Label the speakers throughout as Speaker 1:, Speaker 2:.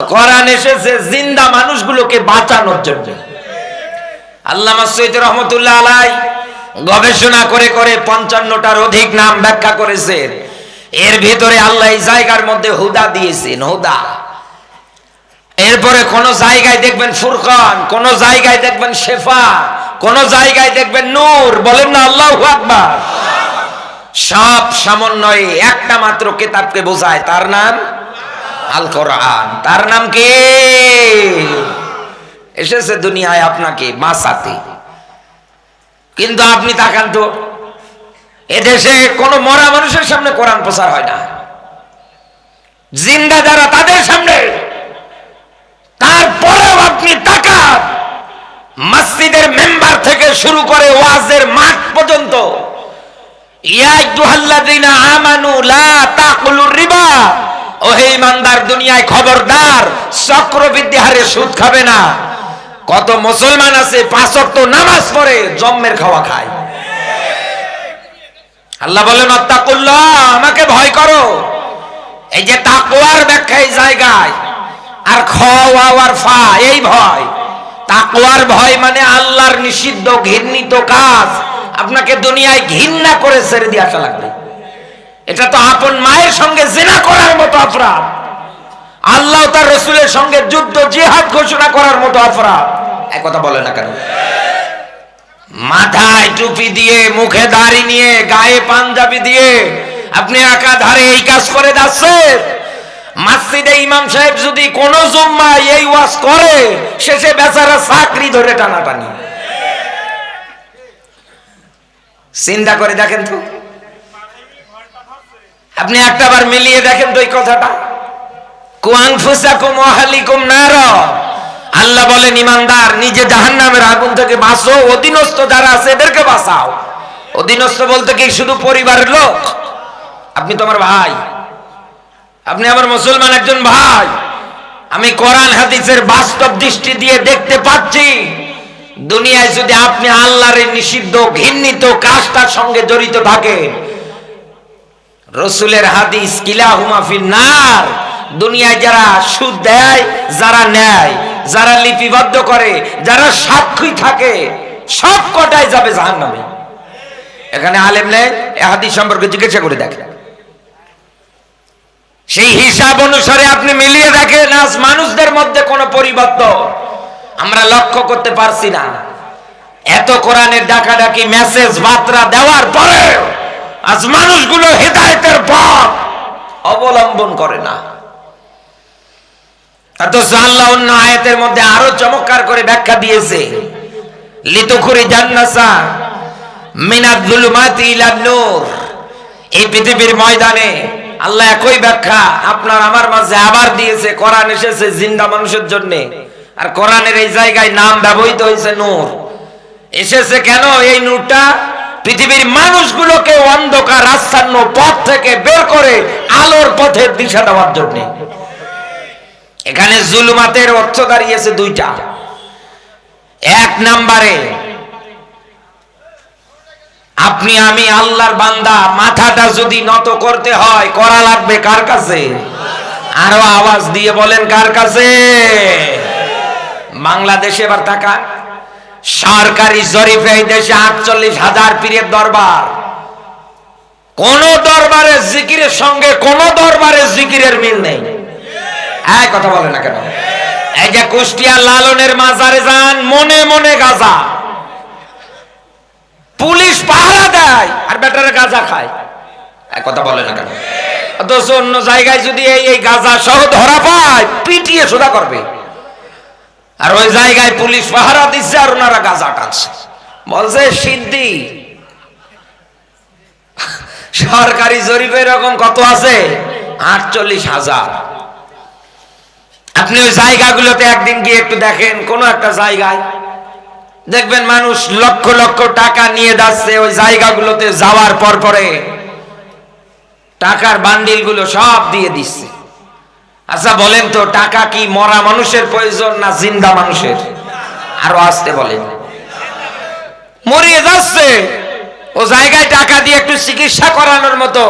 Speaker 1: কোরআন এসেছে জিন্দা মানুষগুলোকে বাঁচানোর জন্য। আল্লামা সৈয়দ রহমতুল্লাহ আলাই গবেষণা করে করে 55টার অধিক নাম ব্যাখ্যা করেছেন। এর ভিতরে আল্লাহ এই জায়গার মধ্যে হুদা দিয়েছেন, হুদা। এরপরে কোন জায়গায় দেখবেন ফুরকান, কোন জায়গায় দেখবেন শেফা, কোন জায়গায় দেখবেন নূর। বলেন না আল্লাহু আকবার। সব সমন্বয়ে একটা মাত্র কিতাবকে বোঝায়, তার নাম আল কোরআন। তার নাম কি? এসেছে দুনিয়ায় আপনাকে বাঁচাতে। কিন্তু আপনি তাকান তো, এদেশে কোন মরা মানুষের সামনে কোরআন প্রচার হয় না। জিন্দা যারা তাদের সামনে। তারপরেও আপনি তাকান, মসজিদের মেম্বার থেকে শুরু করে ওয়াজের মাঠ পর্যন্ত, ইয়া আইয়ুহাল্লাযীনা আমানু লা তাকুলুর রিবা, ওহে ইমানদার দুনিয়ায় খবরদার চক্রবৃদ্ধি হারে সুদ খাবে না। কত মুসলমান আছে 5 ওয়াক্ত নামাজ পড়ে জম্মের খাওয়া খায়। আল্লাহ বলেন আত্তাকুল্লাহ, আমাকে ভয় করো। এই যে তাকওয়ার ব্যাখ্যা এই জায়গায়, আর খ ওয়ার ফা এই ভয়। তাকওয়ার ভয় মানে আল্লাহর নিষিদ্ধ ঘৃণিত কাজ আপনাকে দুনিয়ায় ঘৃণা করে ছেড়ে দিয়ে আসা লাগবে। এটা তো আপন মায়ের সঙ্গে জিনা করার মতো অপরাধ, আল্লাহ তার রাসূলের সঙ্গে যুদ্ধ জিহাদ ঘোষণা করার মতো অপরাধ। এক কথা বলে না কেন? মাথায় টুপি দিয়ে, মুখে দাড়ি নিয়ে, গায়ে পাঞ্জাবি দিয়ে আপনি একাধারে এই কাজ করে যাচ্ছেন। মসজিদে ইমাম সাহেব যদি কোন জুম্মায় এই ওয়াজ করে, শেষে বেচারা চাকরি ধরে টানাটানি। চিন্তা করে দেখেন তো, আপনি একটাবার মিলিয়ে দেখেন তো এই কথাটা। কুআনফুসাকুম ওয়া আহলিকুম নার, আল্লাহ বলেন ইমানদার নিজে জাহান্নামের আগুন থেকে বাঁচো, অধীনস্থ যারা আছে এদেরকে বাঁচাও। অধীনস্থ বলতে কি শুধু পরিবারের লোক? আপনি তো আমার ভাই, আপনি আমার মুসলমান একজন ভাই। আমি কোরআন হাদিসের বাস্তব দৃষ্টি দিয়ে দেখতে পাচ্ছি, দুনিয়ায় যদি আপনি আল্লাহর নিষিদ্ধ ঘৃণিত কাজটার সঙ্গে জড়িত থাকেন, রাসূলের হাদিস কিলাহুমা ফিন নার, দুনিয়ায় যারা সুদ দেয়, যারা নেয়, যারা লিপিবদ্ধ করে, যারা সাক্ষী থাকে, সব কটাই যাবে জাহান্নামে। এখানে আলেম নেই, এই হাদিস সম্পর্কে জিজ্ঞাসা করে দেখেন। সেই হিসাব অনুসারে আপনি মিলিয়ে দেখেন, আজ মানুষদের মধ্যে কোনো পরিবর্তন আমরা লক্ষ্য করতে পারছি না। এত কোরআনের ডাকাডাকি মেসেজ বার্তা দেওয়ার পরে আজ মানুষগুলো হেদায়েতের পথ অবলম্বন করে না। অথচ আল্লাহ অন্য আয়াতের মধ্যে আরো চমৎকার করে ব্যাখ্যা দিয়েছে, লিতুখরি জান্নাসা মিনাজ যুলুমাতি ইলান নূর। এই পৃথিবীর ময়দানে আল্লাহ একই ব্যাখ্যা আপনার আমার মাঝে আবার দিয়েছে। কোরআন এসেছে জিন্দা মানুষের জন্য, আর কোরআনের এই জায়গায় নাম ব্যবহৃত হয়েছে নূর। এসেছে কেন? এই নূরটা পৃথিবীর মানুষগুলোকে অন্ধকার আচ্ছন্ন পথ থেকে বের করে আলোর পথে দিশা দেওয়ার জন্য। এখানে জুলুমাতের অর্থ দাঁড়িয়েছে দুইটা। এক নম্বরে আপনি আমি আল্লাহর বান্দা, মাথাটা যদি নত করতে হয় করা লাগবে কার কাছে? আরো আওয়াজ দিয়ে বলেন কার কাছে? বাংলাদেশে এবার টাকা সরকারি জরিপে এই দেশে 48,000 পীরের দরবার। কোন দরবারের জিকিরের সঙ্গে কোন দরবারের জিকিরের মিল নেই। এই কথা বলে না কেন? এই যে কুষ্টিয়া লালনের মাজারে যান, মনে মনে গাঁজা, পুলিশ পাহারা দেয় আর বেটারে গাঁজা খায়। এক কথা বলে না কেন? অথচ অন্য জায়গায় যদি এই গাঁজা সহ ধরা পায়, পিটিয়ে সোজা করবে, আর ওই জায়গায় পুলিশ পাহারা দিচ্ছে আর ওনারা গাঁজা টানছে। বলছে সিদ্ধি। সরকারি জরিপে এরকম কত আছে? 48,000। আপনি ওই জায়গাগুলোতে একদিন গিয়ে একটু দেখেন, কোন একটা জায়গায় দেখবেন মানুষ লক্ষ লক্ষ টাকা নিয়ে যাচ্ছে। ওই জায়গাগুলোতে যাওয়ার পর পরে টাকার বান্ডিল গুলো সব দিয়ে দিচ্ছে। আচ্ছা বলেন তো, টাকা কি মরা মানুষের প্রয়োজন না জিন্দা মানুষের? আরো আসতে বলেন। মরিয়ে যাচ্ছে, ও জায়গায় টাকা দিয়ে একটু চিকিৎসা করানোর মতো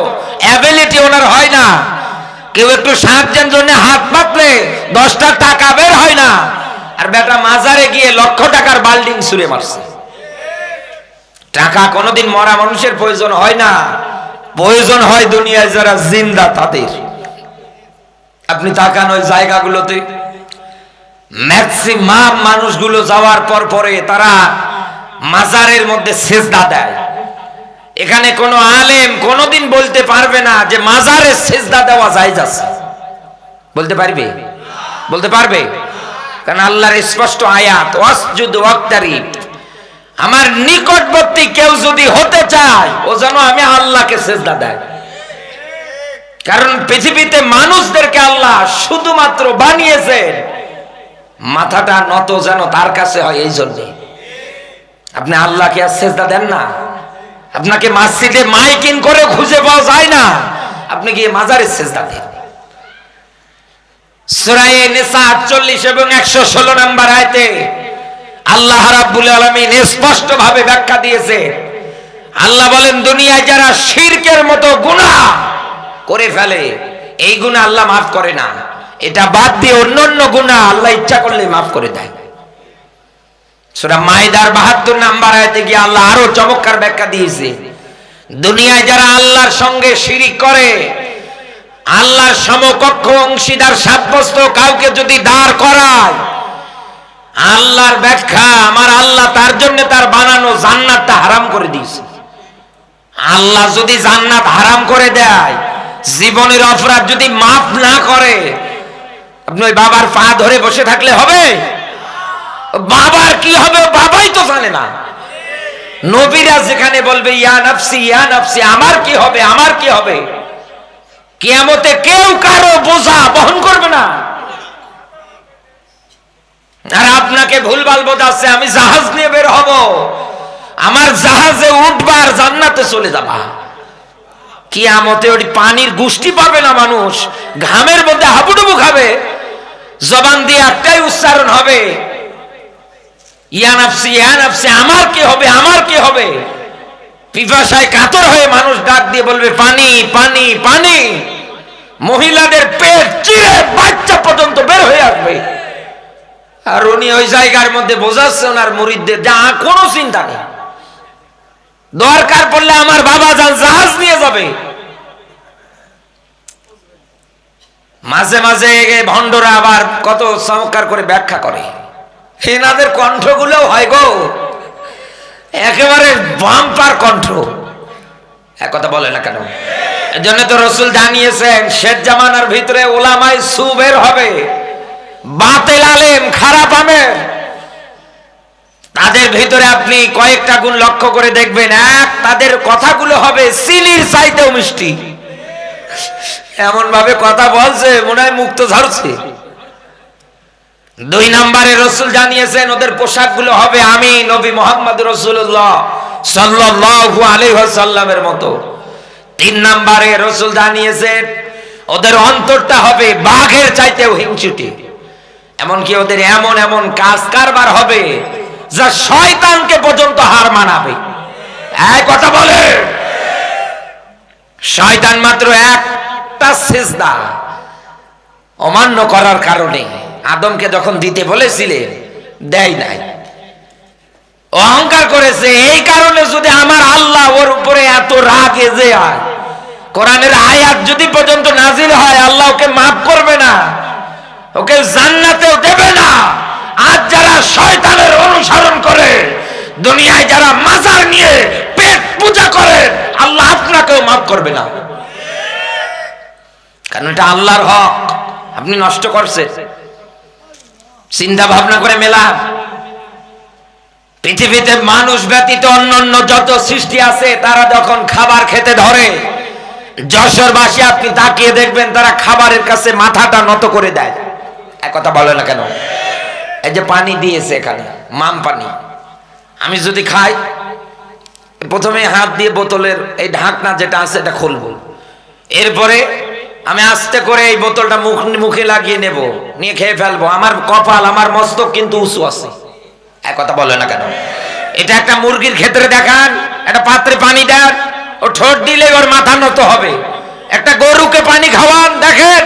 Speaker 1: অ্যাবিলিটি ওনার হয় না। কেউ একটু সাহায্যের জন্য হাত পাতলে 10টা টাকা বের হয় না, আর বেটা মাজারে গিয়ে লক্ষ টাকার বাল্ডিং ছুঁড়ে মারছে। টাকা কোনোদিন মরা মানুষের প্রয়োজন হয় না, প্রয়োজন হয় দুনিয়ায় যারা জিন্দা তাদের। আপনি তাকান ওই জায়গাগুলোতে, ম্যাক্সিমাম মানুষগুলো যাওয়ার পর পরে তারা মাজারের মধ্যে সেজদা দেয়। এখানে কোনো আলেম কোনোদিন বলতে পারবে না যে মাজারে সেজদা দেওয়া জায়েজ আছে। বলতে পারবে? বলতে পারবে? কারণ আল্লাহর স্পষ্ট আয়াত, ওয়াসজুদ ওয়াক্তারিব, আমার নিকটবর্তী কেউ যদি হতে চায় ও যেন আমি আল্লাহকে সেজদা দেয়। কারণ পৃথিবীতে মানুষদেরকে আল্লাহ শুধুমাত্র বানিয়েছেন মাথাটা নত যেন তার কাছে হয়, এই জন্যে। আপনি আল্লাহকে আর সেজদা দেন না, আপনাকে মসজিদে মাইকিং করে খুঁজে পাওয়া যায় না, আপনি গিয়ে মাজারে সেজদা দেন। সূরা নিসা 48 এবং 116 নম্বর আয়াতে আল্লাহ রাব্বুল আলামিন স্পষ্ট ভাবে ব্যাখ্যা দিয়েছে। আল্লাহ বলেন, দুনিয়ায় যারা শিরকের মতো গুনাহ করে ফেলে এই গুনাহ আল্লাহ মাফ করে না, এটা বাদ দিয়ে অন্যান্য গুনাহ আল্লাহ ইচ্ছা করলে মাফ করে দেয়। সূরা মাইদার 72 নম্বর আয়াতে গিয়ে আল্লাহ আরো চমৎকার ব্যাখ্যা দিয়েছে। দুনিয়ায় যারা আল্লাহর সঙ্গে শিরিক করে, আল্লাহর সমকক্ষ অংশীদার সাব্যস্ত কাউকে যদি দাঁড় করায়, আল্লাহর ব্যাখ্যা, আমার আল্লাহ তার জন্য তার বানানো জান্নাতটা হারাম করে দিয়েছে। আল্লাহ যদি জান্নাত হারাম করে দেয়, জীবনের অপরাধ যদি মাফ না করে, আপনি ওই বাবার পা ধরে বসে থাকলে হবে? বাবার কি হবে বাবাই তো জানে না। নবীরা যেখানে বলবে ইয়া নাফসি ইয়া নাফসি, আমার কি হবে আমার কি হবে, কিয়ামতে কেউ কারো বোঝা বহন করবে না। আর আপনাকে ভুলভাল বোঝাচ্ছে আমি জাহাজ নিয়ে বের হব, আমার জাহাজে উঠবার জান্নাতে চলে যাবা। কিয়ামতে ওই পানির গুষ্টি পাবে না মানুষ, ঘামের মধ্যে হাবুডুবু খাবে, জবান দিয়ে একটাই উচ্চারণ হবে ইয়া নাফসি ইয়া নাফসি, আমার কি হবে আমার কি হবে। পিপাসায় কাতর হয়ে মানুষ ডাক দিয়ে বলবে পানি পানি পানি, মহিলাদের পেট চিরে বাচ্চা পর্যন্ত বের হয়ে আসবে। আর উনি ওই জায়গার মধ্যে বোঝাচ্ছে ওনার মুরিদদের, যা কোনো চিন্তা নেই, দরকার পড়লে আমার বাবা যান জাহাজ নিয়ে যাবে। মাঝে মাঝে ভণ্ডরা আবার কত চমৎকার করে ব্যাখ্যা করে, এনাদের কণ্ঠগুলো হয় গো একেবারে বাম্পার কণ্ঠ, এক কথা বলে না কেন। এজন্য তো রাসূল জানিয়েছেন শেষ জামানার ভিতরে উলামায়ে সু বের হবে, বাতিল আলেম, খারাপ আমের। তাদের ভিতরে আপনি কয়েকটা গুণ লক্ষ্য করে দেখবেন। এক, তাদের কথাগুলো হবে চিনির চাইতেও মিষ্টি, এমন ভাবে কথা বলছে মনে হয় মুক্ত ঝরছে। 2 নম্বরে রাসূল জানিয়েছেন ওদের পোশাকগুলো হবে আমি নবী মুহাম্মদ রাসূলুল্লাহ সাল্লাল্লাহু আলাইহি ওয়াসাল্লামের মতো। 3 নম্বরে রাসূল জানিয়েছেন ওদের অন্তরটা হবে বাঘের চাইতেও হিংসুটে, এমনকি ওদের এমন এমন কাজ কারবার হবে যা শয়তানকে পর্যন্ত হার মানাবে। এই কথা বলে, শয়তান মাত্র একটা সিজদা অমান্য করার কারণে আদমকে যখন দিতে বলেছিলেন দেয় নাই, অহংকার করেছে। এই কারণে যদি আমার আল্লাহ ওর উপরে এত রাগ এজে হয়, কোরআনের আয়াত যদি পর্যন্ত নাজিল হয়, আল্লাহ ওকে মাফ করবে না, ওকে জান্নাতেও দেবে না। আজ যারা শয়তানের অনুসরণ করে, দুনিয়ায় যারা মাজার নিয়ে পেট পূজা করে, আল্লাহ আপনাকেও মাফ করবে না, কারণ এটা আল্লাহর হক, আপনি নষ্ট করছেন। চিন্তা ভাবনা করে মেলান, পৃথিবীতে মানুষ ব্যতীত অন্যান্য যত সৃষ্টি আছে তারা যখন খাবার খেতে ধরে, যশোরবাসী আপনি তাকিয়ে দেখবেন তারা খাবারের কাছে মাথাটা নত করে দেয়। এক কথা বলে না কেন? এই যে পানি দিয়েছে এখানে মাম পানি, আমি যদি খাই প্রথমে হাত দিয়ে বোতলের এই ঢাকনা যেটা আছে এটা খুলবো, এরপরে আমি আস্তে করে এই বোতলটা মুখে লাগিয়ে নেব, নিয়ে খেয়ে ফেলবো। আমার কপাল আমার মস্তক কিন্তু উঁচু আছে, এক কথা বলে না কেন? এটা একটা মুরগির ক্ষেত্রে দেখান, একটা পাত্রে পানি দেন, ও ঠোঁট দিলে ওর মাথা নত হবে, একটা গরুকে পানি খাওয়ান দেখেন,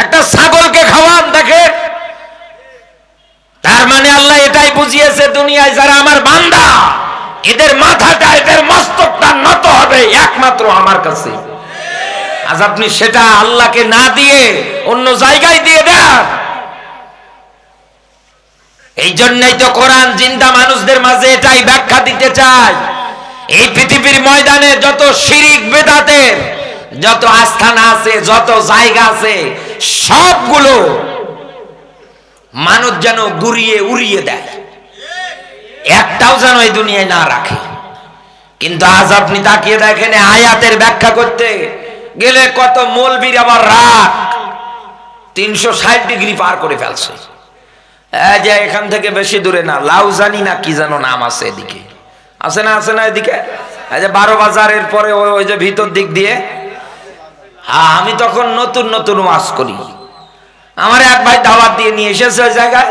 Speaker 1: একটা ছাগলকে খাওয়ান দেখেন। তার মানে আল্লাহ এটাই বুঝিয়েছে, দুনিয়ায় যারা আমার বান্দা, এদের মাথাটা, এদের মস্তকটা নত হবে একমাত্র আমার কাছে। আজ আপনি সেটা আল্লাহকে না দিয়ে অন্য জায়গায় দিয়ে দেন। এই জন্যই তো কোরআন জিন্দা মানুষদের মাঝে এটাই ব্যাখ্যা দিতে চায়। এই পৃথিবীর ময়দানে যত শিরিক বেদাতের যত আস্থানা আছে, যত জায়গা আছে, সবগুলো মানুষ যেন গুড়িয়ে উড়িয়ে দেয়, একটাও যেন এই দুনিয়ায় না রাখে। কিন্তু আজ আপনি তাকিয়ে দেখেন, আয়াতের ব্যাখ্যা করতে গেলে কত মৌলবীর আবার রাগ 360 ডিগ্রি পার করে ফেলছে। এই যে এখান থেকে বেশি দূরে না, লাউজানি না কি যেন নাম আছে, এদিকে আছে না, আছে না এদিকে, এই যে 12 বাজারের পরে ওই যে ভিতর দিক দিয়ে। হ্যাঁ, আমি তখন নতুন নতুন ওয়াজ করি, আমার এক ভাই দাওয়াত দিয়ে নিয়ে এসেছে ওই জায়গায়।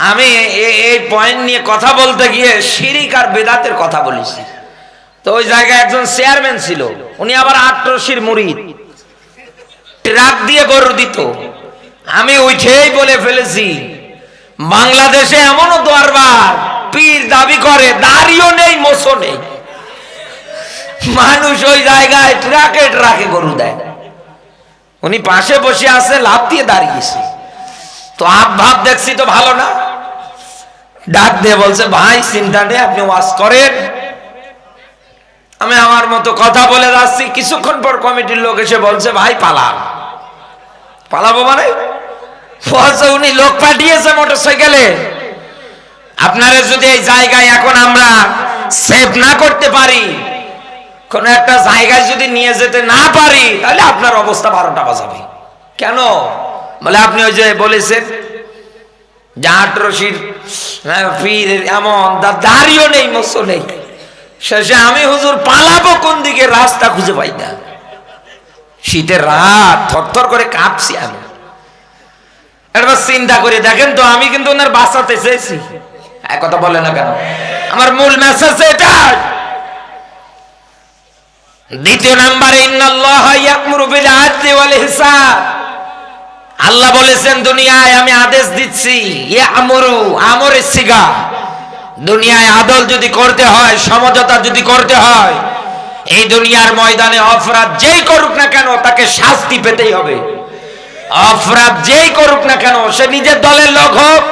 Speaker 1: আমি এই পয়েন্ট নিয়ে কথা বলতে গিয়ে শিরিক আর বেদাতের কথা বলেছি। তো ওই জায়গায় একজন চেয়ারম্যান ছিল, উনি আবার আটরশির মুরিদ, ট্রাক দিয়ে গরু দিত। আমি উঠেই বলে ফেলেছি, বাংলাদেশে এমনও দরবার পীর দাবি করে, দাড়িও নেই, মোছও নেই, মানুষ ওই জায়গায় ট্রাকে ট্রাকে গরু দেয়। উনি পাশে বসে আছে, লাভ দিয়ে দাঁড়িয়েছে। তো ভাব দেখছি তো ভালো না, ডাক দিয়ে বলছে, ভাই চিন্তা নেই, আপনি ওয়াজ করেন, আমি আমার মতো কথা বলে যাচ্ছি। কিছুক্ষণ পর কমিটির লোক এসে বলছে, ভাই পালান। পালাবো মানে? উনি লোক পাঠিয়েছে মোটরসাইকেলে। আপনারা যদি এই জায়গায় এখন আমরা সেভ না করতে পারি, কোন একটা জায়গায় যদি নিয়ে যেতে না পারি, তাহলে আপনার অবস্থা 12টা বাজাবে। কেন বলে, আপনি ওই যে বলেছেন যে আটরশির পীর এমন, দাড়িও নেই, মোছও নেই। শেষে আমি হুজুর পালাবো কোন দিকে, রাস্তা খুঁজে পাই না। শীতের রাত, থরথর করে কাঁপছি আমি। একবার চিন্তা করে দেখেন তো, আমি কিন্তু ওনার বাঁচাতে চেয়েছি। এক কথা বলে না কেন? আমার মূল মেসেজ এটা। দ্বিতীয় নাম্বারে, ইন্নাল্লাহা ইয়া'মুরু বিল আদলি ওয়াল ইহসান। আল্লাহ বলেছেন, দুনিয়ায় আমি আদেশ দিচ্ছি, ইয়া'মুরু, আমরের সিগা। দুনিয়ায় আদল যদি করতে হয়, সমঝোতা যদি করতে হয়, এই দুনিয়ার ময়দানে অপরাধ যেই করুক না কেন তাকে শাস্তি পেতেই হবে। অপরাধ যেই করুক না কেন, সে নিজের দলের লোক হোক,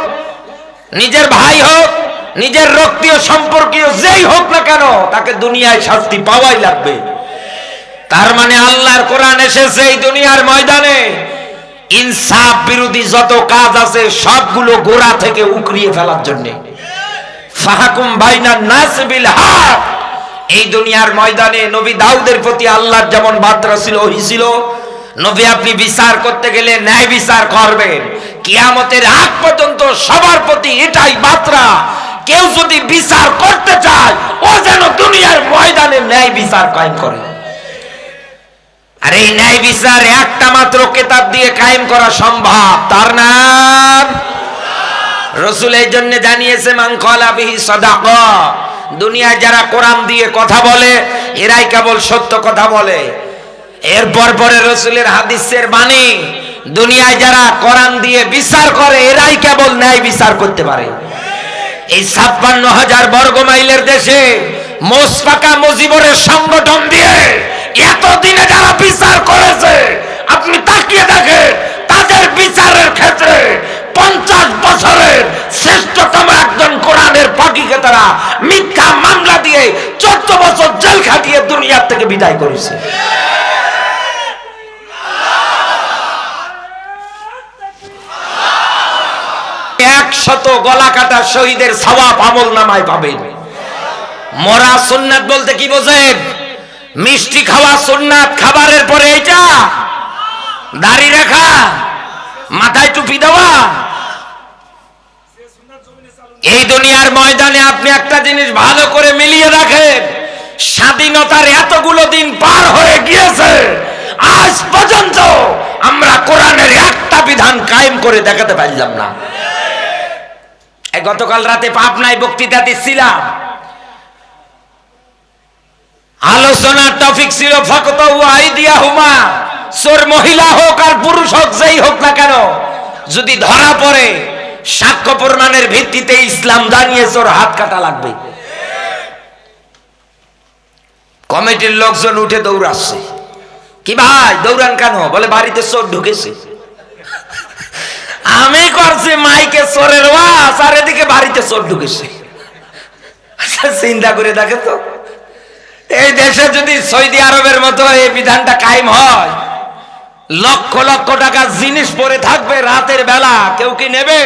Speaker 1: নিজের ভাই হোক, নিজের রক্তীয় সম্পর্কীয় যেই হোক না কেন, তাকে দুনিয়ায় শাস্তি পাওয়াই লাগবে। তার মানে আল্লাহর কোরআন এসেছে এই দুনিয়ার ময়দানে ইনসাফ বিরোধী যত কাজ আছে সবগুলো গোড়া থেকে উকড়িয়ে ফেলার জন্য। ফাহকুম বাইনান নাস বিল হক। এই দুনিয়ার ময়দানে নবী দাউদের প্রতি আল্লাহর যেমন বার্তা ছিল, ওহী ছিল, নবী আপনি বিচার করতে গেলে ন্যায় বিচার করবেন। কিয়ামতের আগ পর্যন্ত সবার প্রতি এটাই বার্তা, কেউ যদি বিচার করতে চায়, ও যেন দুনিয়ার ময়দানে ন্যায় বিচার কায়েম করে। আর এই ন্যায় বিচার একটা মাত্র কিতাব দিয়ে কায়েম করা সম্ভব, তার নাম রাসূল। এই জন্য জানিয়েছে, মান ক্বালা বিহি সাদাকা। দুনিয়ায় যারা কোরআন দিয়ে কথা বলে, এরাই কেবল সত্য কথা বলে। এরপর পরে রাসূলের হাদিসের বাণী, দুনিয়ায় যারা কোরআন দিয়ে বিচার করে, এরাই কেবল ন্যায় বিচার করতে পারে। এই ৫৬,০০০ বর্গ মাইলের দেশে মোসফাকা মুজিবরের সংগঠন দিয়ে এতদিনে যারা বিচার করেছে, আপনি তাকিয়ে দেখেন, তাদের বিচারের ক্ষেত্রে 50 বছরের শ্রেষ্ঠতম একজন কোরআনের ফাঁকিকে তারা মিথ্যা মামলা দিয়ে 14 বছর জেল খাটিয়ে দুনিয়ার থেকে বিদায় করেছে। শত গলা কাটা শহীদের সওয়াব আমল নামায় পাবেন। মরা সুন্নাত বলতে কি বোঝেন? মিষ্টি খাওয়া সুন্নাত, খাবারের পরে এটা দাড়ি রাখা, মাথায় টুপি দেওয়া। এই দুনিয়ার ময়দানে আপনি একটা জিনিস ভালো করে মিলিয়ে রাখেন, স্বাধীনতার এতগুলো দিন পার হয়ে গিয়েছে, আজ পর্যন্ত আমরা কোরআনের একটা বিধান কায়েম করে দেখাতে পারলাম না। গতকাল রাতে পাবনায় বক্তৃতা দিচ্ছিলাম, আলোচনার টপিক ছিল ফাকতাউ আইদিয়াহুমা। চোর মহিলা হোক আর পুরুষ হোক, যেই হোক না কেন, যদি ধরা পড়ে সাক্ষ্য প্রমাণের ভিত্তিতে ইসলাম জানিয়েছে ওর হাত কাটা লাগবে। কমিটির লোকজন উঠে দৌড়াচ্ছে। কি ভাই দৌড়ান কেন? বলে বাড়িতে চোর ঢুকেছে। আমি করছি মাইকে চোরের ওয়াজ, আর এদিকে বাড়িতে চোর ঢুকেছে। চিন্তা করে দেখে তো, এই দেশে যদি সৌদি আরবের মতো এই বিধানটা কায়েম হয়, লক্ষ লক্ষ টাকার জিনিস পরে থাকবে রাতের বেলা, কেউ কি নেবে?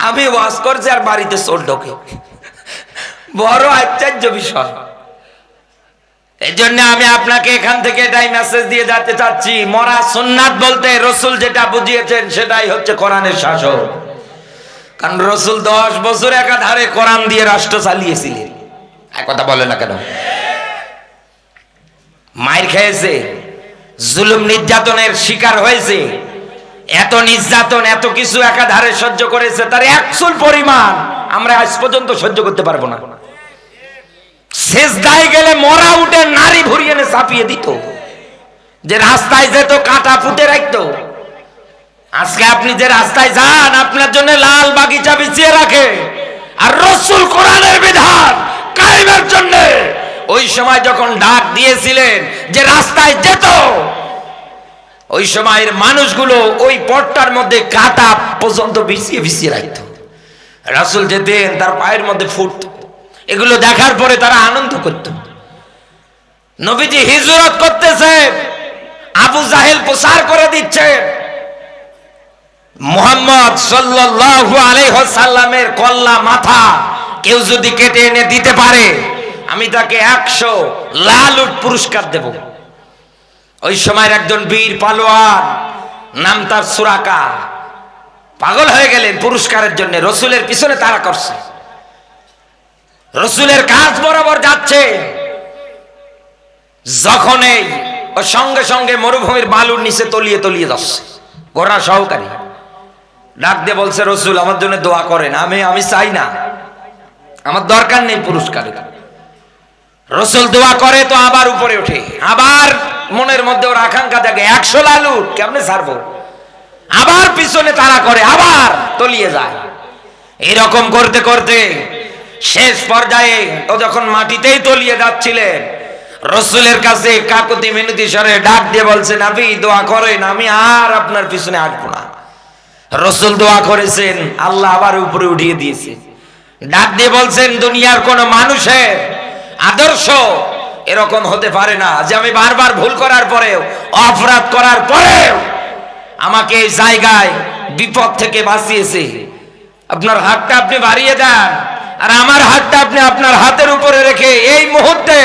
Speaker 1: আমি ওয়াজ করছি আর বাড়িতে চোর ঢোকে, বড় আশ্চর্য বিষয়। এই জন্য আমি আপনাকে এখান থেকে এটাই মেসেজ দিয়ে যেতে চাচ্ছি, মরা সুন্নাত বলতে রসুল যেটা বুঝিয়েছেন সেটাই হচ্ছে কোরআনের শাসন। কারণ রসুল 10 বছর একাধারে কোরআন দিয়ে রাষ্ট্র চালিয়েছিলেন। এক কথা বলে না কেন? মায়ের খেয়েছে, জুলুম নির্যাতনের শিকার হয়েছে, এত নির্যাতন এত কিছু একাধারে সহ্য করেছে, তার 100 পরিমাণ আমরা আজ পর্যন্ত সহ্য করতে পারবো না। সেজদায় গেলে মরা উঠে নারী ভরিয়ে এনে চাপিয়ে দিত, যে রাস্তায় যেত কাঁটা পুঁতে রাখতো। আজকে আপনি যে রাস্তায় যান, আপনার জন্য লাল বাগিচা বিছিয়ে রাখে, আর রসুল কোরআনের বিধান কায়েমের জন্য ওই সময় যখন ডাক দিয়েছিলেন যে রাস্তায় যেত, ওই সময়ের মানুষগুলো ওই পথটার মধ্যে কাঁটা পর্যন্ত বিছিয়ে বিছিয়ে রাখত। রাসূল যেতেন, তার পায়ের মধ্যে ফুটতো। এগুলো দেখার পরে তারা আনন্দ করত। নবীজি হিজরত করতেছে, আবু জাহেল প্রচার করে দিচ্ছে মুহাম্মদ সাল্লাল্লাহু আলাইহি ওয়াসাল্লামের কল্লা মাথা কেউ যদি কেটে এনে দিতে পারে, আমি তাকে 100 লাল উট পুরস্কার দেব। ওই সময়ের একজন বীর পালোয়ান, নাম তার সুরাকা, পাগল হয়ে গেলেন পুরস্কারের জন্য, রসুলের পিছনে তাড়া করছে, রসুলের কাজ বরাবর যাচ্ছে। যখনই ও সঙ্গে সঙ্গে মরুভূমির বালুর নিচে তলিয়ে তলিয়ে যাচ্ছে, ঘোড়া সহকারী ডাক দিয়ে বলছে, রসুল আমার জন্য দোয়া করেন, আমি চাই না, আমার দরকার নেই পুরস্কারের। রসুল দোয়া করে তো আবার উপরে ওঠে, আবার মনের মধ্যে ওর আকাঙ্ক্ষা জাগে 100 লাল উট কেমনে ছাড়বো, আবার পিছনে তাড়া করে, আবার তলিয়ে যায়। এরকম করতে করতে শেষ পর্যায়ে ও যখন মাটিতেই তলিয়ে যাচ্ছিলেন, রসুলের কাছে কাকুতি মিনতি স্বরে ডাক দিয়ে বলছেন, নবী দোয়া করেন, আমি আর আপনার পিছনে হাঁটবো না। রসুল দোয়া করেছেন, আল্লাহ আবার উপরে উঠিয়ে দিয়েছে। ডাক দিয়ে বলছেন, দুনিয়ার কোন মানুষের আদর্শ এরকম হতে পারে না যে আমি বারবার ভুল করার পরেও, অপরাধ করার পরেও আমাকে এই জায়গায় বিপদ থেকে বাঁচিয়েছে। আপনার হাতটা আপনি বাড়িয়ে দেন, আর আমার হাতটা আপনি আপনার হাতের উপরে রেখে এই মুহূর্তে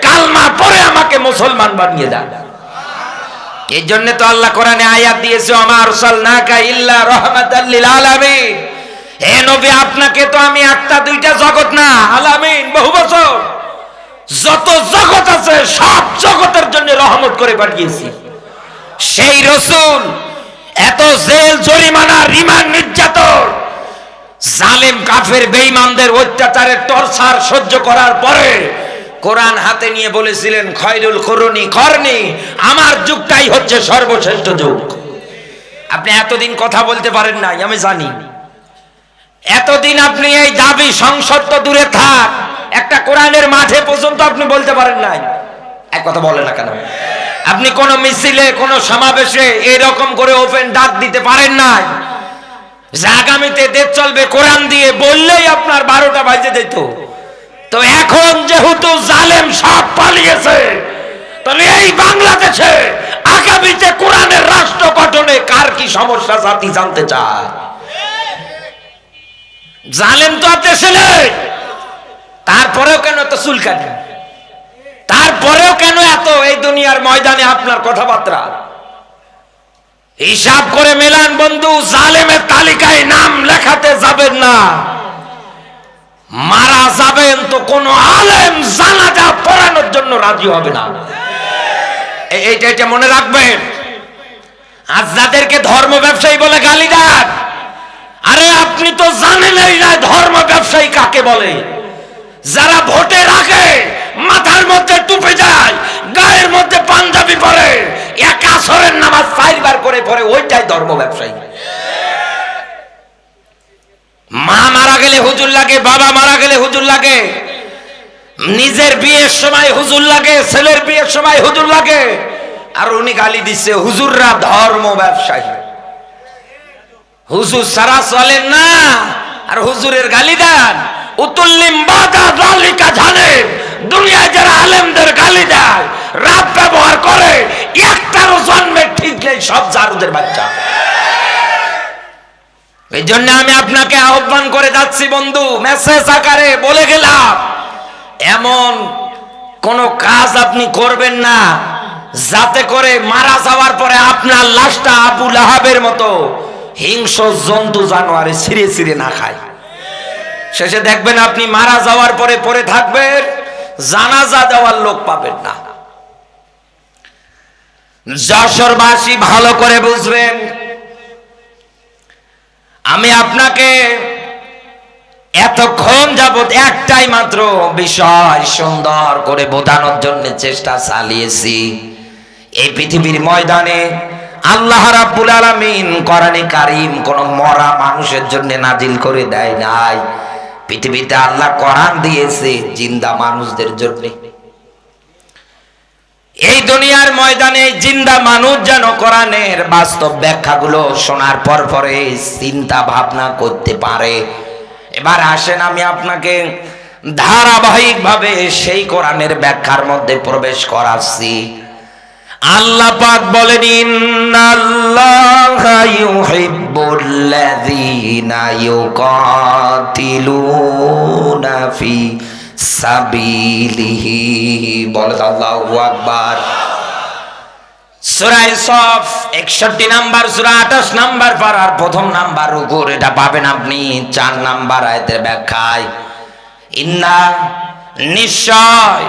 Speaker 1: কালমা পড়ে আমাকে মুসলমান বানিয়ে দেন। এই জন্য তো আল্লাহ কোরআনে আয়াত দিয়েছে, আমা আরসালনাকা ইল্লা রাহমাতাল লিল আলামিন। হে নবী, আপনাকে তো আমি একটা দুইটা জগৎ না, আলামিন বহু বছর যত জগৎ আছে সব জগতের জন্য রহমত করে পাঠিয়েছি। সেই রসুল এত জেল জরিমানা রিমান্ড নির্যাতন জালেম কাফের বেঈমানদের অত্যাচারের টর্চার সহ্য করার পরে কোরআন হাতে নিয়ে বলেছিলেন, খয়রুল কুরুনি করনি, আমার যুগটাই হচ্ছে সর্বশ্রেষ্ঠ যুগ। আপনি এতদিন কথা বলতে পারেন নাই, আমি জানি। এতদিন আপনি এই দাবি, সংসদ তো দূরে থাক, একটা কোরআনের মাঠে পর্যন্ত আপনি বলতে পারেন নাই। এক কথা বলে না কেন? আপনি কোন মিছিলে, কোন সমাবেশে এরকম করে ওপেন ডাক দিতে পারেন নাই যে আগামীতে দেশ চলবে কোরআন দিয়ে, বললেই আপনার 12টা বাজে যেত। তো এখন যেহেতু জালেম সব পালিয়েছে, তাহলে এই বাংলাদেশে আগামীতে কোরআনের রাষ্ট্র গঠনে কার কি সমস্যা জাতি জানতে চায়। জালেম তো আর দেশে নেই, তারপরেও কেন এত চুলকানি, তারপরেও কেন এত এই দুনিয়ার ময়দানে আপনার কথাবার্তা? হিসাব করে মেলান বন্ধু, জালেমের তালিকায় নাম লেখাতে যাবেন না, মারা যাবেন তো কোন আলেম জানাজা পড়ানোর জন্য রাজি হবে না। এইটা মনে রাখবেন। আজ যাদেরকে ধর্ম ব্যবসায়ী বলে গালি দেন, আরে আপনি তো জানেনই না ধর্ম ব্যবসায়ী কাকে বলে। যারা ভোটে রাখে মাথার মধ্যে টুপি যায়, গায়ের মধ্যে পাঞ্জাবি পরে, এক আসরের নামাজ 4 বার করে পড়ে, ওইটাই ধর্ম ব্যবসায়ী। মা মারা গেলে হুজুর লাগে, বাবা মারা গেলে হুজুর লাগে, নিজের বিয়ের সময় হুজুর লাগে, ছেলের বিয়ের সময় হুজুর লাগে। আর উনি গালি দিচ্ছে হুজুররা ধর্ম ব্যবসায়ী, হুজুর সারা চলেন না আর হুজুরের গালি দেন। উতুল্লিম বাদা যালিকা জানেন, দুনিয়ায় যারা আলেমদের গালি দেয়, রাত ব্যবহার করে, একটারও জন্মের ঠিক নেই, সব জারুদের বাচ্চা। এই জন্য আমি আপনাকে আহ্বান করে যাচ্ছি বন্ধু, মেসেজ আকারে বলে গেলাম, এমন কোন কাজ আপনি করবেন না যাতে করে মারা যাওয়ার পরে আপনার লাশটা আবু লাহাবের মতো হিংস্র জন্তু জানোয়ারে ছিঁড়ে ছিঁড়ে না খায়। শেষে দেখবেন আপনি মারা যাওয়ার পরে পড়ে থাকবেন, জানাজা দেওয়ার লোক পাবেন না। যশোরবাসী ভালো করে বুঝবেন, আমি আপনাকে এতক্ষণ যাবত একটাই মাত্র বিষয় সুন্দর করে বোঝানোর জন্য চেষ্টা চালিয়েছি। এই পৃথিবীর ময়দানে আল্লাহ রাব্বুল আলামিন কোরআনে কারীম কোন মরা মানুষের জন্য নাজিল করে দেয় নাই। পৃথিবীতে আল্লাহ কোরআন দিয়েছে জিন্দা মানুষদের জন্য। এই দুনিয়ার ময়দানে জিন্দা মানুষ যেন কোরআনের বাস্তব ব্যাখ্যাগুলো শোনার পর পরে চিন্তা ভাবনা করতে পারে। এবার আসেন আমি আপনাকে ধারাবাহিকভাবে সেই কোরআনের ব্যাখ্যার মধ্যে প্রবেশ করাচ্ছি। আল্লাহ পাক বলেন, ইন্নাল্লাহা ইউহিব্বুল্লাযীনা ইউকাতিলুনা ফি সাবিলিহি। বলেন আল্লাহু আকবার। সূরা সফ 61 নাম্বার সূরা 28 নাম্বার পারার প্রথম নাম্বার রুকু, এটা পাবেন আপনি 4 নাম্বার আয়াতের ব্যাখ্যায়। ইন্না, নিশ্চয়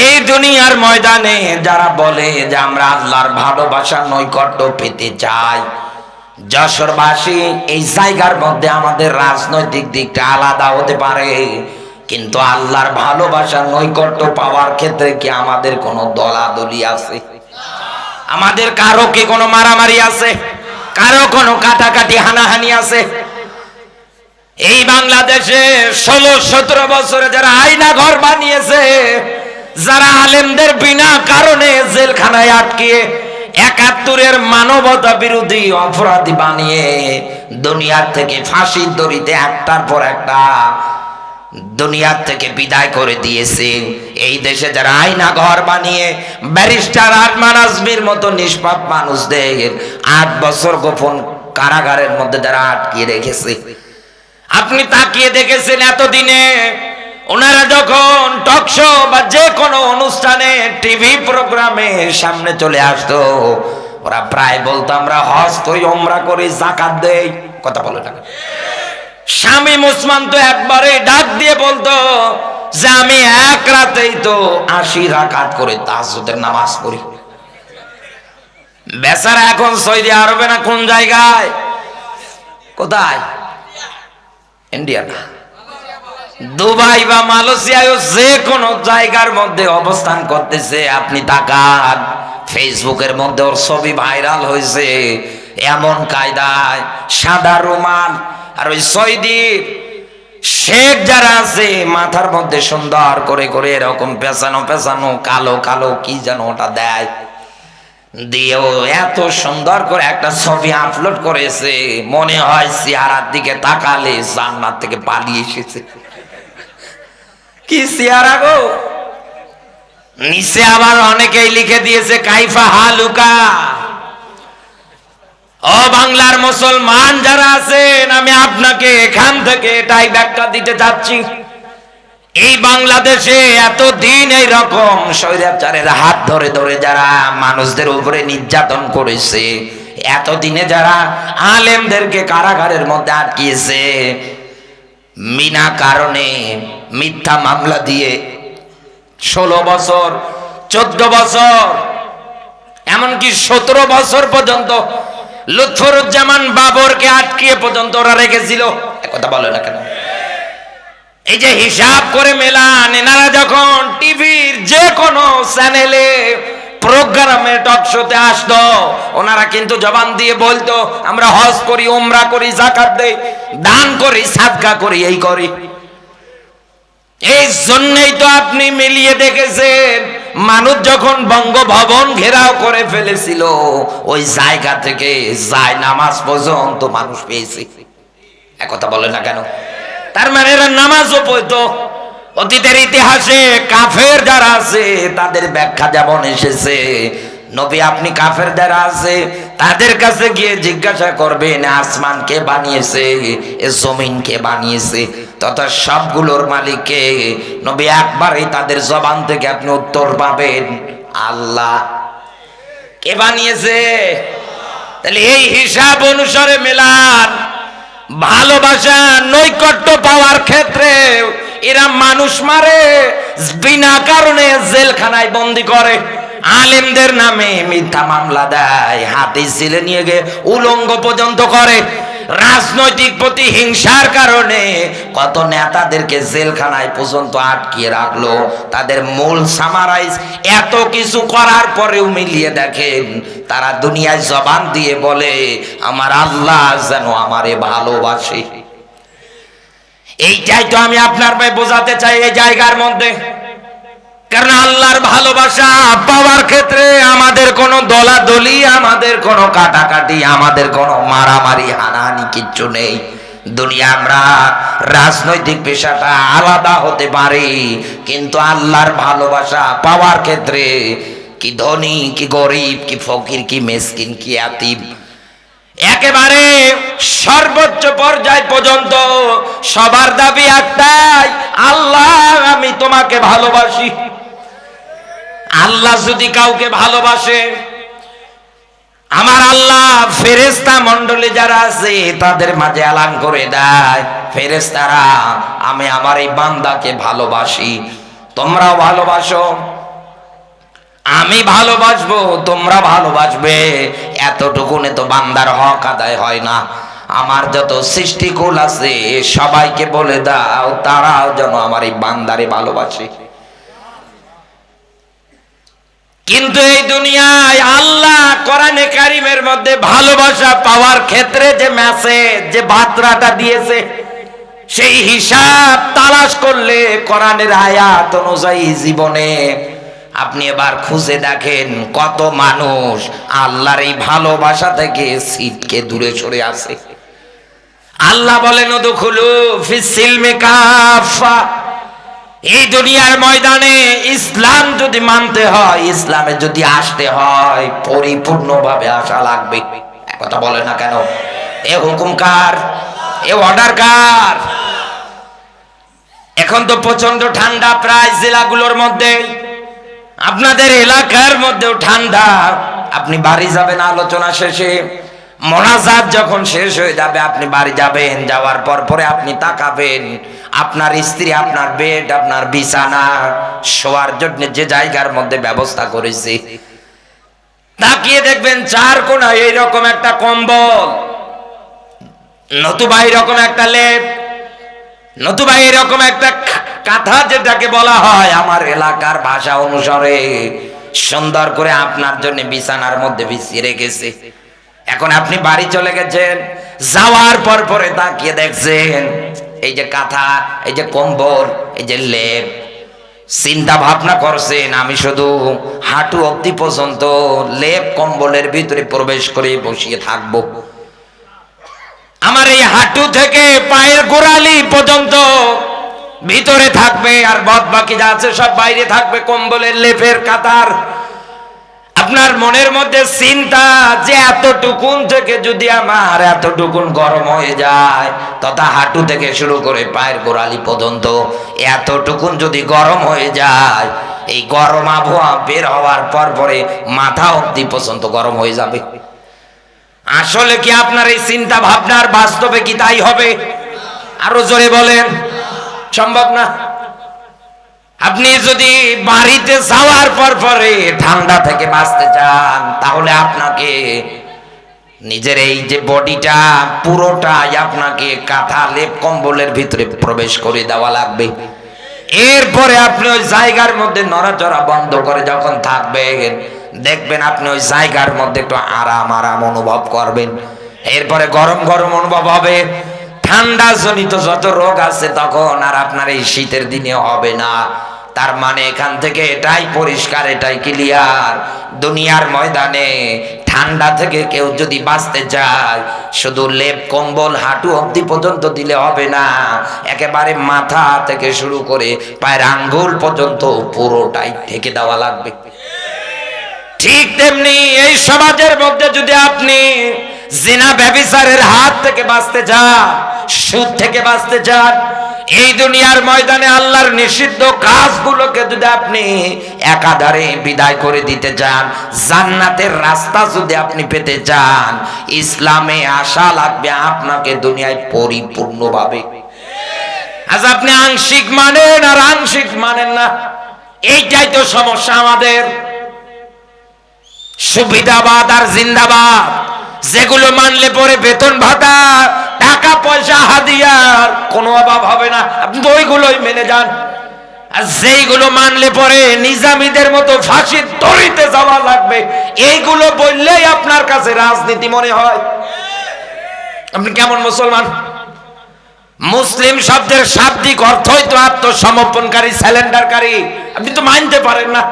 Speaker 1: এই দুনিয়ার ময়দানে যারা বলে যে আমরা আল্লাহর ভালোবাসার নৈকট্য পেতে চাই, যশোরবাসী এই জায়গার মধ্যে আমাদের রাজনৈতিক দিকটা আলাদা হতে পারে, কিন্তু আল্লাহর ভালোবাসার নৈকট্য পাওয়ার ক্ষেত্রে কি আমাদের কোনো দলাদলি আছে? আমাদের কারো কি কোনো মারামারি আছে? কারো কোনো কাটাকাটি হানাহানি আছে? এই বাংলাদেশে 16-17 বছরে যারা আয়না ঘর বানিয়েছে, যারা আলেমদের বিনা কারণে জেলখানায় আটকিয়ে 71-এর মানবতা বিরোধী অপরাধী বানিয়ে দুনিয়ার থেকে ফাঁসির দড়িতে একটার পর একটা দুনিয়ার থেকে বিদায় করে দিয়েছে, এই দেশে যারা আয়না ঘর বানিয়ে ব্যারিস্টার আরমান আজমির মতো নিষ্পাপ মানুষদের 8 বছর গোপন কারাগারের মধ্যে যারা আটকিয়ে রেখেছে, আপনি তাকিয়ে দেখেছেন এতদিনে ওনারা যখন টকশো বা যে কোনো অনুষ্ঠানে টিভি প্রোগ্রামে সামনে চলে আসতো, ওরা প্রায় বলতো আমরা হজ করি, ওমরা করি, যাকাত দেই। কথা বলে না? শামীম ওসমান তো একবারে ডাক দিয়ে বলতো যে আমি এক রাতেই তো 80 রাকাত করে তাহাজ্জুদের নামাজ পড়ি। বেচারা এখন সৌদি আরবে না কোন জায়গায়, কোথায়, ইন্ডিয়া না, দুবাই বা মালয়েশিয়ায়, যে কোনো জায়গার মধ্যে অবস্থান করতেছে। আপনি তাকান, ফেসবুকের মধ্যে ওর ছবি ভাইরাল হয়েছে এমন কায়দায়, সাদা রুমাল, আর ওই সৌদি শেখ যারা আছে মাথার মধ্যে সুন্দর করে করে এরকম পেছানো পেছানো কালো কালো কি যেন ওটা দেয়, দিয়েও এত সুন্দর করে একটা ছবি আপলোড করেছে, মনে হয় চেহারার দিকে তাকালে জান্নাত থেকে পালিয়ে এসেছে। কি চেহারা গো! নিচে আবার অনেকেই লিখে দিয়েছে কাইফা হালুকা। ও বাংলার মুসলমান যারা আছেন, আমি আপনাকে এখান থেকে এটাই ব্যাখ্যা দিতে চাচ্ছি। এই বাংলাদেশে এতদিন এইরকম স্বৈরাচারের হাত ধরে ধরে যারা মানুষদের উপরে নির্যাতন করেছে, এতদিনে যারা আলেমদেরকে কারাগারের মধ্যে আটকিয়েছে, বিনা কারণে মিথ্যা মামলা দিয়ে 16 বছর, 14 বছর, এমনকি 17 বছর পর্যন্ত লুৎফুজ্জামান বাবরকে আটকিয়ে পর্যন্ত ওরা রেখেছিল। কথা বলে না কেন? এই যে হিসাব করে মেলান, এনারা যখন টিভির যে কোনো চ্যানেলে প্রোগ্রামে টক শোতে আসতো, ওনারা কিন্তু জবান দিয়ে বলতো আমরা হজ করি, উমরা করি, যাকাত দেই, দান করি, সাদকা করি, এই করি। এই জন্যই তো আপনি মিলিয়ে দেখেছেন, মানুষ যখন বঙ্গভবন ঘেরাও করে ফেলেছিল, ওই জায়গা থেকে যায় নামাজ পর্যন্ত মানুষ পেয়েছে। একথা বলে না কেন? তার মানে এরা নামাজও পড়তো। অতীতের ইতিহাসে কাফের যারা আছে তাদের ব্যাখ্যা যেমন এসেছে, নবী আপনি কাফের যারা আছে তাদের কাছে গিয়ে জিজ্ঞাসা করবেন আসমান কে বানিয়েছে, এ জমিন কে বানিয়েছে, তথা সবগুলোর মালিককে। নবী একবারই তাদের জবান থেকে আপনি উত্তর পাবেন আল্লাহ। কে বানিয়েছে? তাহলে এই হিসাব অনুসারে মেলান, ভালোবাসা নৈকট্য পাওয়ার ক্ষেত্রে এরা মানুষ মারে, বিনা কারণে জেলখানায় বন্দি করে, আলেমদের নামে মিথ্যা মামলা দেয়, হাদিস জেলে নিয়ে গিয়ে উলঙ্গ পর্যন্ত করে, রাজনৈতিক প্রতিহিংসার কারণে কত নেতাদেরকে জেলখানায় পর্যন্ত আটকিয়ে রাখলো। তাদের মূল সামারাইজ এত কিছু করার পরেও মিলিয়ে দেখেন, তারা দুনিয়ায় জবান দিয়ে বলে আমার আল্লাহ যেন আমারে ভালোবাসে। এইটাই তো আমি আপনার ভাই বোঝাতে চাই এই জায়গার মধ্যে। কারণ আল্লাহর ভালোবাসা পাওয়ার ক্ষেত্রে আমাদের কোনো দলাদলি, আমাদের কোনো কাটাকাটি, আমাদের কোনো মারামারি হানাহানি কিচ্ছু নেই। দুনিয়া আমরা রাজনৈতিক পেশাটা আলাদা হতে পারি, কিন্তু আল্লাহর ভালোবাসা পাওয়ার ক্ষেত্রে কি ধনী, কি গরিব, কি ফকির, কি মিসকিন, কি ইয়াতীম, একেবারে সর্বোচ্চ পর্যায় পর্যন্ত সবার দাবি একটাই, আল্লাহ আমি তোমাকে ভালোবাসি। আল্লাহ যদি কাউকে ভালোবাসে, আমার আল্লাহ ফেরেশতা মণ্ডলী যারা আছে তাদের মাঝে এলান করে দেয়, ফেরেশতারা আমি আমার এই বান্দাকে ভালোবাসি, তোমরাও ভালোবাসো, আমি ভালোবাসবো, তোমরা ভালোবাসবে। এতটুকুনে তো বান্দার হক আদায় হয় না। আমার যত সৃষ্টিকুল আছে সবাইকে বলে দাও তারাও যেন আমার এই বান্দারে ভালোবাসে। কিন্তু এই দুনিয়ায় আল্লাহ কোরআনে কারিমের মধ্যে ভালোবাসা পাওয়ার ক্ষেত্রে যে মেসেজ, যে বার্তাটা দিয়েছে, সেই হিসাব তালাশ করলে কোরআনের আয়াত অনুযায়ী জীবনে আপনি এবার খুঁজে দেখেন কত মানুষ আল্লাহর এই ভালোবাসা থেকে ছিটকে দূরে সরে আছে। আল্লাহ বলেন উদখুলু ফিস সিলমি কাফা, এই দুনিয়ার ময়দানে ইসলাম যদি মানতে হয়, ইসলামে যদি আসতে হয়, পরিপূর্ণভাবে আসা লাগবে। কথা বলে না কেন? এ হুকুম কার? এ অর্ডার কার? এখন তো প্রচন্ড ঠান্ডা প্রায় জেলাগুলোর মধ্যে, আপনাদের এলাকার মধ্যেও ঠান্ডা। আপনি বাড়ি যাবেন আলোচনা শেষে, মোনাজাত যখন শেষ হয়ে যাবে আপনি বাড়ি যাবেন, যাওয়ার পর পরে আপনি তাকাবেন আপনার স্ত্রী আপনার বেড, আপনার বিছানা, শোয়ার জন্য যে জায়গার মধ্যে ব্যবস্থা করেছে, তাকিয়ে দেখবেন চার কোণায় এইরকম একটা কম্বল, নতুবা এরকম একটা লেপ, নতুবা এরকম একটা কাঁথা, যেটাকে বলা হয় আমার এলাকার ভাষা অনুসারে সুন্দর করে আপনার জন্য বিছানার মধ্যে বিছিয়ে রেখেছে। এখন আপনি বাড়ি চলে গেছেন, যাওয়ার পর পরে তাকিয়ে দেখছেন এই যে কাঁথা, এই যে কম্বল, এই যে লেপ, চিন্তা ভাবনা করছেন আমি শুধু হাঁটু অবধি পর্যন্ত লেপ কম্বলের ভিতরে প্রবেশ করে বসিয়ে থাকবো, আমার এই হাঁটু থেকে পায়ের গোড়ালি পর্যন্ত ভিতরে থাকবে, আর বাদ বাকি যা আছে সব বাইরে থাকবে কম্বলের লেপের কাতার। আপনার মনের মধ্যে চিন্তা যে এতটুকুন থেকে যদি আমার এতটুকুন গরম হয়ে যায়, তথা হাঁটু থেকে শুরু করে পায়ের গোড়ালি পর্যন্ত এতটুকুন যদি গরম হয়ে যায়, এই গরম আবহাওয়া বের হওয়ার পর পরে মাথা অবধি পর্যন্ত গরম হয়ে যাবে। আসলে কি আপনার এই চিন্তা ভাবনার বাস্তবে কি তাই হবে? আরো জোরে বলেন। সম্ভব না। আপনি যদি বাড়িতে যাওয়ার পর পরে ঠান্ডা থেকে বাঁচতে চান, তাহলে আপনাকে নিজের এই যে বডিটা পুরোটাই আপনাকে কাঁথা লেপ কম্বলের ভিতরে প্রবেশ করে দেওয়া লাগবে। এরপরে আপনি ওই জায়গার মধ্যে নড়াচড়া বন্ধ করে যখন থাকবেন, দেখবেন আপনি ওই জায়গার মধ্যে একটু আরাম আরাম অনুভব করবেন। এরপরে গরম গরম অনুভব হবে। ঠান্ডা জনিত যত রোগ আছে তখন আর আপনার এই শীতের দিনে হবে না। তার মানে এখান থেকে এটাই পরিষ্কার, এটাই ক্লিয়ার, দুনিয়ার ময়দানে ঠান্ডা থেকে কেউ যদি বাঁচতে চায় শুধু লেপ কম্বল হাঁটু অবধি পর্যন্ত দিলে হবে না, একেবারে মাথা থেকে শুরু করে পায়ের আঙ্গুল পর্যন্ত পুরোটাই ঢেকে দেওয়া লাগবে। ঠিক তেমনি এই সমাজের মধ্যে যদি আপনি জিনা ব্যভিচারের হাত থেকে বাঁচতে চান, সুদ থেকে বাঁচতে চান, এই দুনিয়ার ময়দানে আল্লাহর নিষিদ্ধ কাজগুলোকে যদি আপনি একাধারে বিদায় করে দিতে চান, জান্নাতের রাস্তা যদি আপনি পেতে চান, ইসলামে আসা লাগবে আপনাকে দুনিয়ায় পরিপূর্ণভাবে। আজ আপনি আংশিক মানেন আর আংশিক মানেন না, এইটাই তো সমস্যা আমাদের। সুবিধাবাদ আর জিন্দাবাদ, যেগুলো মানলে পরে বেতন ভাতা টাকা পয়সা হাদিয়ার কোনো অভাব হবে না, আপনি ওইগুলোই মেনে যান। আর যেইগুলো মানলে পরে নিজামীদের মতো ফাঁসির দড়িতে যাওয়া লাগবে, এইগুলো বললেই আপনার কাছে রাজনীতি মনে হয়। আপনি কেমন মুসলমান? মুসলিম শব্দের শাব্দিক অর্থই তো আত্মসমর্পণকারী, স্যালেন্ডারকারী। আপনি তো মানতে পারেন না,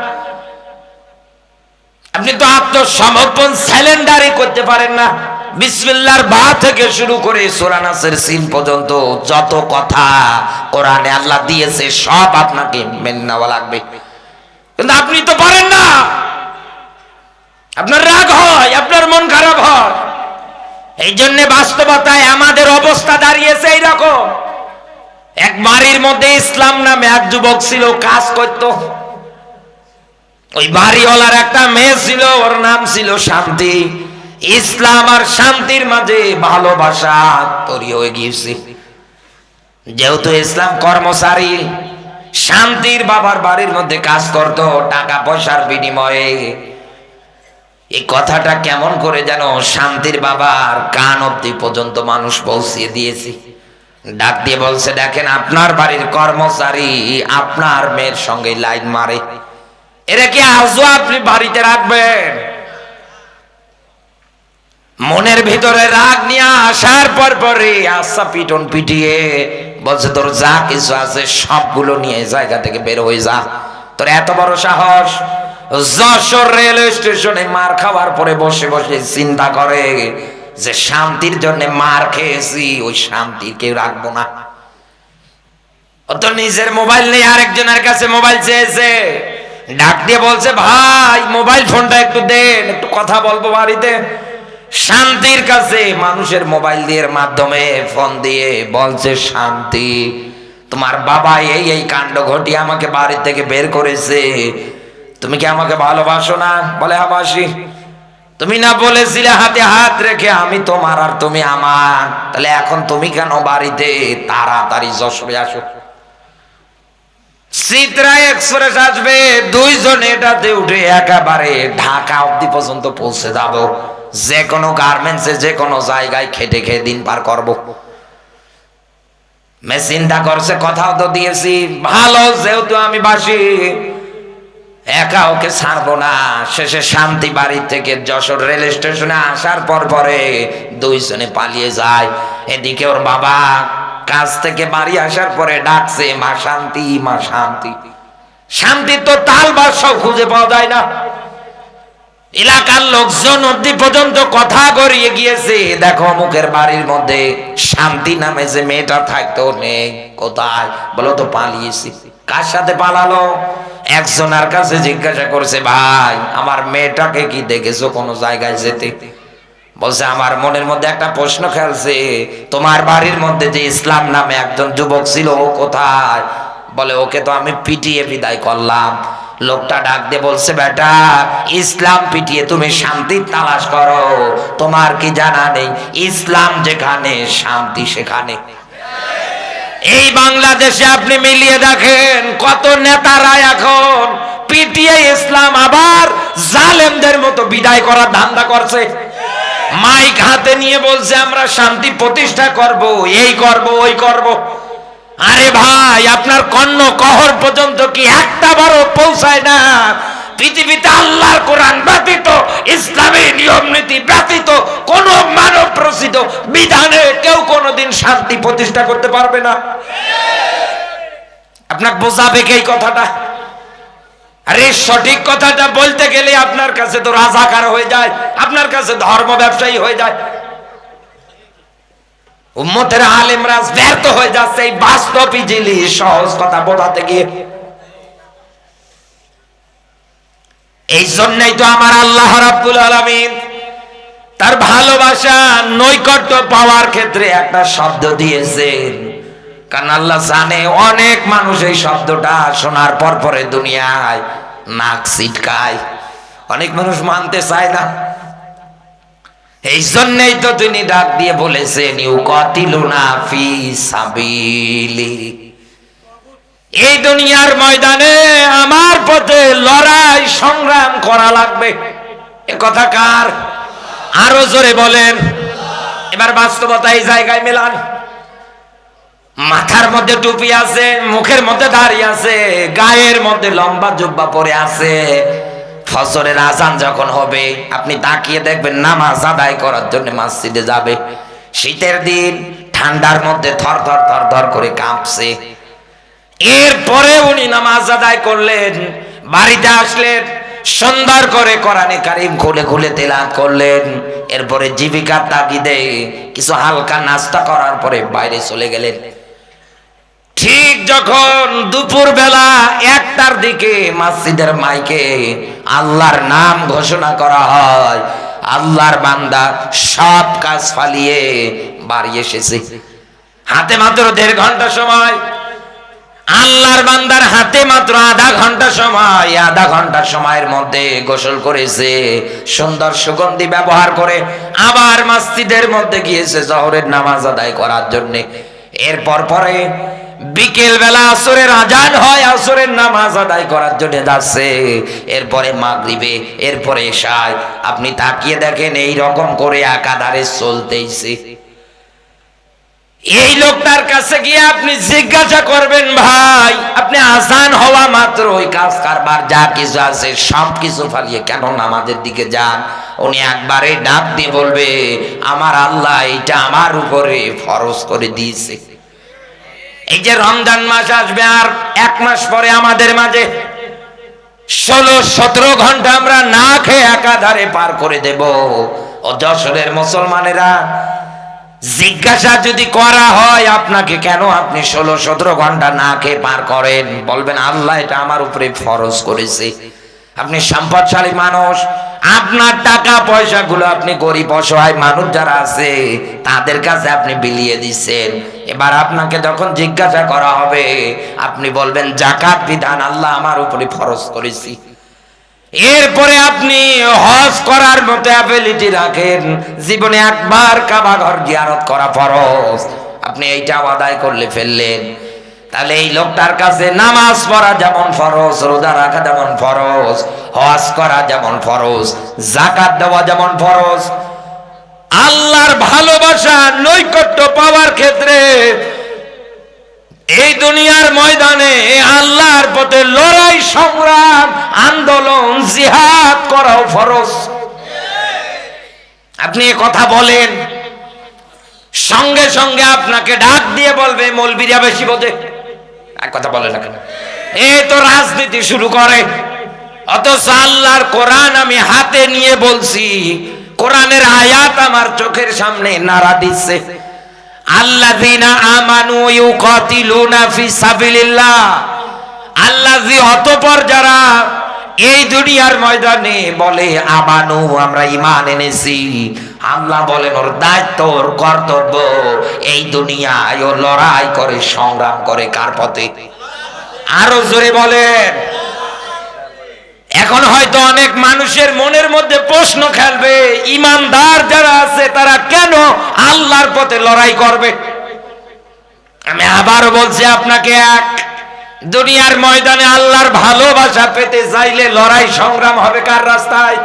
Speaker 1: আপনি তো আত্মসমর্পণ স্যালেন্ডারই করতে পারেন না। বিসমিল্লাহর বা থেকে শুরু করে সূরা নাসের সিন পর্যন্ত যত কথা কোরআনে আল্লাহ দিয়েছে সব আপনাকে মেনে নেওয়া লাগবে, কিন্তু আপনি তো পারেন না। আপনার রাগ হয়, আপনার মন খারাপ হয়। এই জন্য বাস্তবতায় আমাদের অবস্থা দাঁড়িয়েছে এইরকম। এক বাড়ির মধ্যে ইসলাম নামে এক যুবক ছিল, কাজ করত। ওই বাড়িওয়ালার একটা মেয়ে ছিল, ওর নাম ছিল শান্তি। ইসলাম আর শান্তির মাঝে ভালোবাসা তৈরি হয়ে গিয়েছে। যেহেতু ইসলাম কর্মচারী, শান্তির বাবার বাড়ির মধ্যে কাজ করত টাকা পয়সার বিনিময়ে। এই কথাটা কেমন করে যেন শান্তির বাবার কান অব্দি পর্যন্ত মানুষ পৌঁছিয়ে দিয়েছে। ডাক দিয়ে বলছে, দেখেন আপনার বাড়ির কর্মচারী আপনার মেয়ের সঙ্গে লাইন মারে, এরা কি আজও আপনি বাড়িতে রাখবেন? মনের ভিতরে রাগ নিয়ে আসার পর পরে আশা পিটন পিটিয়ে বলছে, তোর যা কিছু আছে সবগুলো নিয়ে জায়গা থেকে বের হয়ে যা। তোর এত বড় সাহস! যশোর রেলওয়ে স্টেশনে মার খাওয়ার পরে বসে বসে চিন্তা করে যে শান্তির জন্য মার খেয়েছি, ওই শান্তি কেউ রাখবো না। ও তো নিজের মোবাইল নেই, আরেকজনের কাছে মোবাইল চেয়েছে। ডাক দিয়ে বলছে, ভাই মোবাইল ফোনটা একটু দেন, একটু কথা বলবো বাড়িতে। শান্তির কাছে মানুষের মোবাইল দিয়ে মাধ্যমে ফোন দিয়ে বলছে, শান্তি তোমার বাবা এই এই কাণ্ড ঘটিয়ে আমাকে বাড়ি থেকে বের করেছে, তুমি কি আমাকে ভালোবাসো না? বলে, হ্যাঁ বাসি। তুমি না বলেছিলে হাতে হাত রেখে আমি তোমার আর তুমি আমার, তাহলে এখন তুমি কেন বাড়িতে? তাড়াতাড়ি যশোরে আসো, চিত্রা এক্সপ্রেস আসবে, দুইজন এটাতে উঠে একেবারে ঢাকা অব্দি পর্যন্ত পৌঁছে যাব। যে কোনো গার্মেন্টসে যে কোনো জায়গায় খেটে খেয়ে দিন পার করব। মে চিন্তা করছে, কথাও তো দিয়েছি ভালো, যেহেতু আমি বাসি একা ওকে ছাড়বো না। শেষে শান্তি বাড়ি থেকে যশোর রেল স্টেশনে আসার পর পরে দুইজনে পালিয়ে যায়। এদিকে ওর বাবা কাজ থেকে বাড়ি আসার পরে ডাকছে, মা শান্তি, মা শান্তি। শান্তি তো তাল বাসাও খুঁজে পাওয়া যায় না। এলাকার লোকজন অব্দি পর্যন্ত কথা গড়িয়ে গিয়েছে, দেখো মুখের বাড়ির মধ্যে শান্তি নামে যে মেয়েটা থাকতো নেই, কোথায়? বলো তো পালিয়েছি। কার সাথে পালালো? একজনের কাছে জিজ্ঞাসা করছে, ভাই আমার মেয়েটাকে কি দেখেছো কোনো জায়গায় যেতে? বলছে, আমার মনের মধ্যে একটা প্রশ্ন খেলছে, তোমার বাড়ির মধ্যে যে ইসলাম নামে একজন যুবক ছিল ও কোথায়? বলে, ওকে তো আমি পিটিয়ে বিদায় করলাম। লোকটা ডাক দিয়ে বলছে, বেটা ইসলাম পিটিয়ে তুমি শান্তির তালাশ করো, তোমার কি জানা নেই ইসলাম যেখানে শান্তি সেখানে। এই বাংলাদেশে আপনি মিলিয়ে দেখেন কত নেতারা এখন পিটিয়ে ইসলাম আবার জালেমদের মতো বিদায় করার ধান্দা করছে। মাইক হাতে নিয়ে বলছে আমরা শান্তি প্রতিষ্ঠা করব, এই করব, ওই করব। আরে ভাই, আপনার কর্ণ কহর পর্যন্ত কি একটা বারও পৌঁছায় না? পৃথিবীতে আল্লাহর কোরআন ব্যতীত, ইসলামী নিয়ম নীতি ব্যতীত কোন মানব রচিত বিধানে কেউ কোনোদিন শান্তি প্রতিষ্ঠা করতে পারবে না। আপনাকে বোঝাবে কি এই কথাটা? আরে সঠিক কথাটা বলতে গেলে আপনার কাছে তো রাজাকার হয়ে যায়, আপনার কাছে ধর্ম ব্যবসায়ী হয়ে যায়। উম্মতের আলেমরা ব্যর্থ হয়ে যাচ্ছে এই বাস্তবই জিনিস সহজ কথা বোঝাতে গিয়ে। এই জন্যই তো আমার আল্লাহ রাব্বুল আলামিন তার ভালোবাসা নৈকট্য পাওয়ার ক্ষেত্রে একটা শব্দ দিয়েছেন। কারণ আল্লাহ জানে অনেক মানুষ এই শব্দটা শোনার পর পরে দুনিয়ায় নাক ছিটকায়, অনেক মানুষ মানতে চায় না। এই জন্যই তো তিনি ডাক দিয়ে বলেছেন ইউকাতিলুনা ফি সাবিলি, এই দুনিয়ার ময়দানে আমার পথে লড়াই সংগ্রাম করা লাগবে। এ কথা কার? আরো জোরে বলেন। এবার বাস্তবতা এই জায়গায় মেলান। মাথার মধ্যে টুপি আছে, মুখের মধ্যে দাড়ি আছে, গায়ের মধ্যে লম্বা জুব্বা পরে আছে। ফজরের আজান যখন হবে আপনি তাকিয়ে দেখবেন নামাজ আদায় করার জন্য মসজিদে যাবে। শীতের দিন ঠান্ডার মধ্যে থর থর থর থর করে কাঁপছে। এরপরে উনি নামাজ আদায় করলেন, বাড়িতে আসলেন, সুন্দর করে কোরআনে কারিম খুলে খুলে তেলাওয়াত করলেন। এরপরে জীবিকার তাগিদে কিছু হালকা নাস্তা করার পরে বাইরে চলে গেলেন। ঠিক যখন দুপুর বেলা 1টার দিকে মসজিদের মাইকে আল্লাহর নাম ঘোষণা করা হয়, আল্লাহর বান্দা সব কাজ ফালিয়ে বাড়ি এসেছে। হাতে মাত্র 1.5 ঘন্টা সময়, আল্লাহর বান্দার হাতে মাত্র আধা ঘন্টা সময়। আধা ঘন্টা সময়ের মধ্যে গোসল করেছে, সুন্দর সুগন্ধি ব্যবহার করে আবার মসজিদের মধ্যে গিয়েছে জোহরের নামাজ আদায় করার জন্য। এরপর পরে বিকেল বেলা আসরের আজান হয়, আসরের নামাজ আদায় করার জন্য যাচ্ছে। এরপরে মাগরিবে, এরপরে এশায়। আপনি তাকিয়ে দেখেন এই রকম করে একাধারে চলতেইছে। এই লোকটার কাছে গিয়ে আপনি জিজ্ঞাসা করবেন, ভাই আপনি আজান হওয়া মাত্র ওই কাজ কারবার যা কিছু আছে সব কিছু ফালিয়ে কেন নামাজের দিকে যান? উনি একবারে ডাক দিয়ে বলবে, আমার আল্লাহ এটা আমার উপরে ফরজ করে দিয়েছে। এই যে রমজান মাস আসবে আর 1 মাস পরে আমাদের মাঝে 16-17 ঘন্টা আমরা না খেয়ে একাধারে পার করে দেব। ও যশোরের মুসলমানেরা, জিজ্ঞাসা যদি করা হয় আপনাকে কেন আপনি 16-17 ঘন্টা না খেয়ে পার করেন, বলবেন আল্লাহ এটা আমার উপরে ফরজ করেছে। আপনি সম্পদশালী মানুষ, আপনার টাকা পয়সাগুলো আপনি গরিব অসহায় মানুষ যারা আছে তাদের কাছে আপনি বিলিয়ে দিচ্ছেন। এবার আপনাকে যখন জিজ্ঞাসা করা হবে আপনি বলবেন যাকাত বিধান আল্লাহ আমার উপরে ফরজ করেছি। এরপরে আপনি হজ করার মতো অ্যাবিলিটি রাখেন, জীবনে একবার কাবা ঘর জিয়ারত করা ফরজ, আপনি এইটা আদায় করলে ফেললেন। তাহলে এই লোকটার কাছে নামাজ পড়া যেমন ফরজ, রোজা রাখা যেমন ফরজ, হজ করা যেমন ফরজ, যাকাত দেওয়া যেমন ফরজ, আল্লাহর ভালোবাসা নৈকট্য পাওয়ার ক্ষেত্রে এই দুনিয়ার ময়দানে আল্লাহর পথে লড়াই সংগ্রাম আন্দোলন জিহাদ করাও ফরজ। আপনি এ কথা বলেন, সঙ্গে সঙ্গে আপনাকে ডাক দিয়ে বলবে মৌলবীরা বেশি বোঝে। এক কথা বলে না কেন? এই তো রাজনীতি শুরু করে। অথচ আল্লাহর কোরআন আমি হাতে নিয়ে বলছি, কোরআনের আয়াত আমার চোখের সামনে নাড়া দিচ্ছে, আল্লাযীনা আমানু ইউকাতিলুনা ফি সাবিলিল্লাহ। আল্লাযী অতঃপর যারা এই দুনিয়ার ময়দানে বলে আমানু আমরা ঈমান এনেছি, আল্লাহ বলেন ওর দায়িত্ব ওর কর্তব্য এই দুনিয়ায় ও লড়াই করে সংগ্রাম করে কার পথে? আরো জোরে বলেন। এখন হয়তো অনেক মানুষের মনের মধ্যে প্রশ্ন খেলবে, ঈমানদার যারা আছে তারা কেন আল্লাহর পথে লড়াই করবে? আমি আবারও বলছি আপনাকে, এক দুনিয়ার ময়দানে আল্লাহর ভালোবাসা পেতে চাইলে লড়াই সংগ্রাম হবে কার রাস্তায়?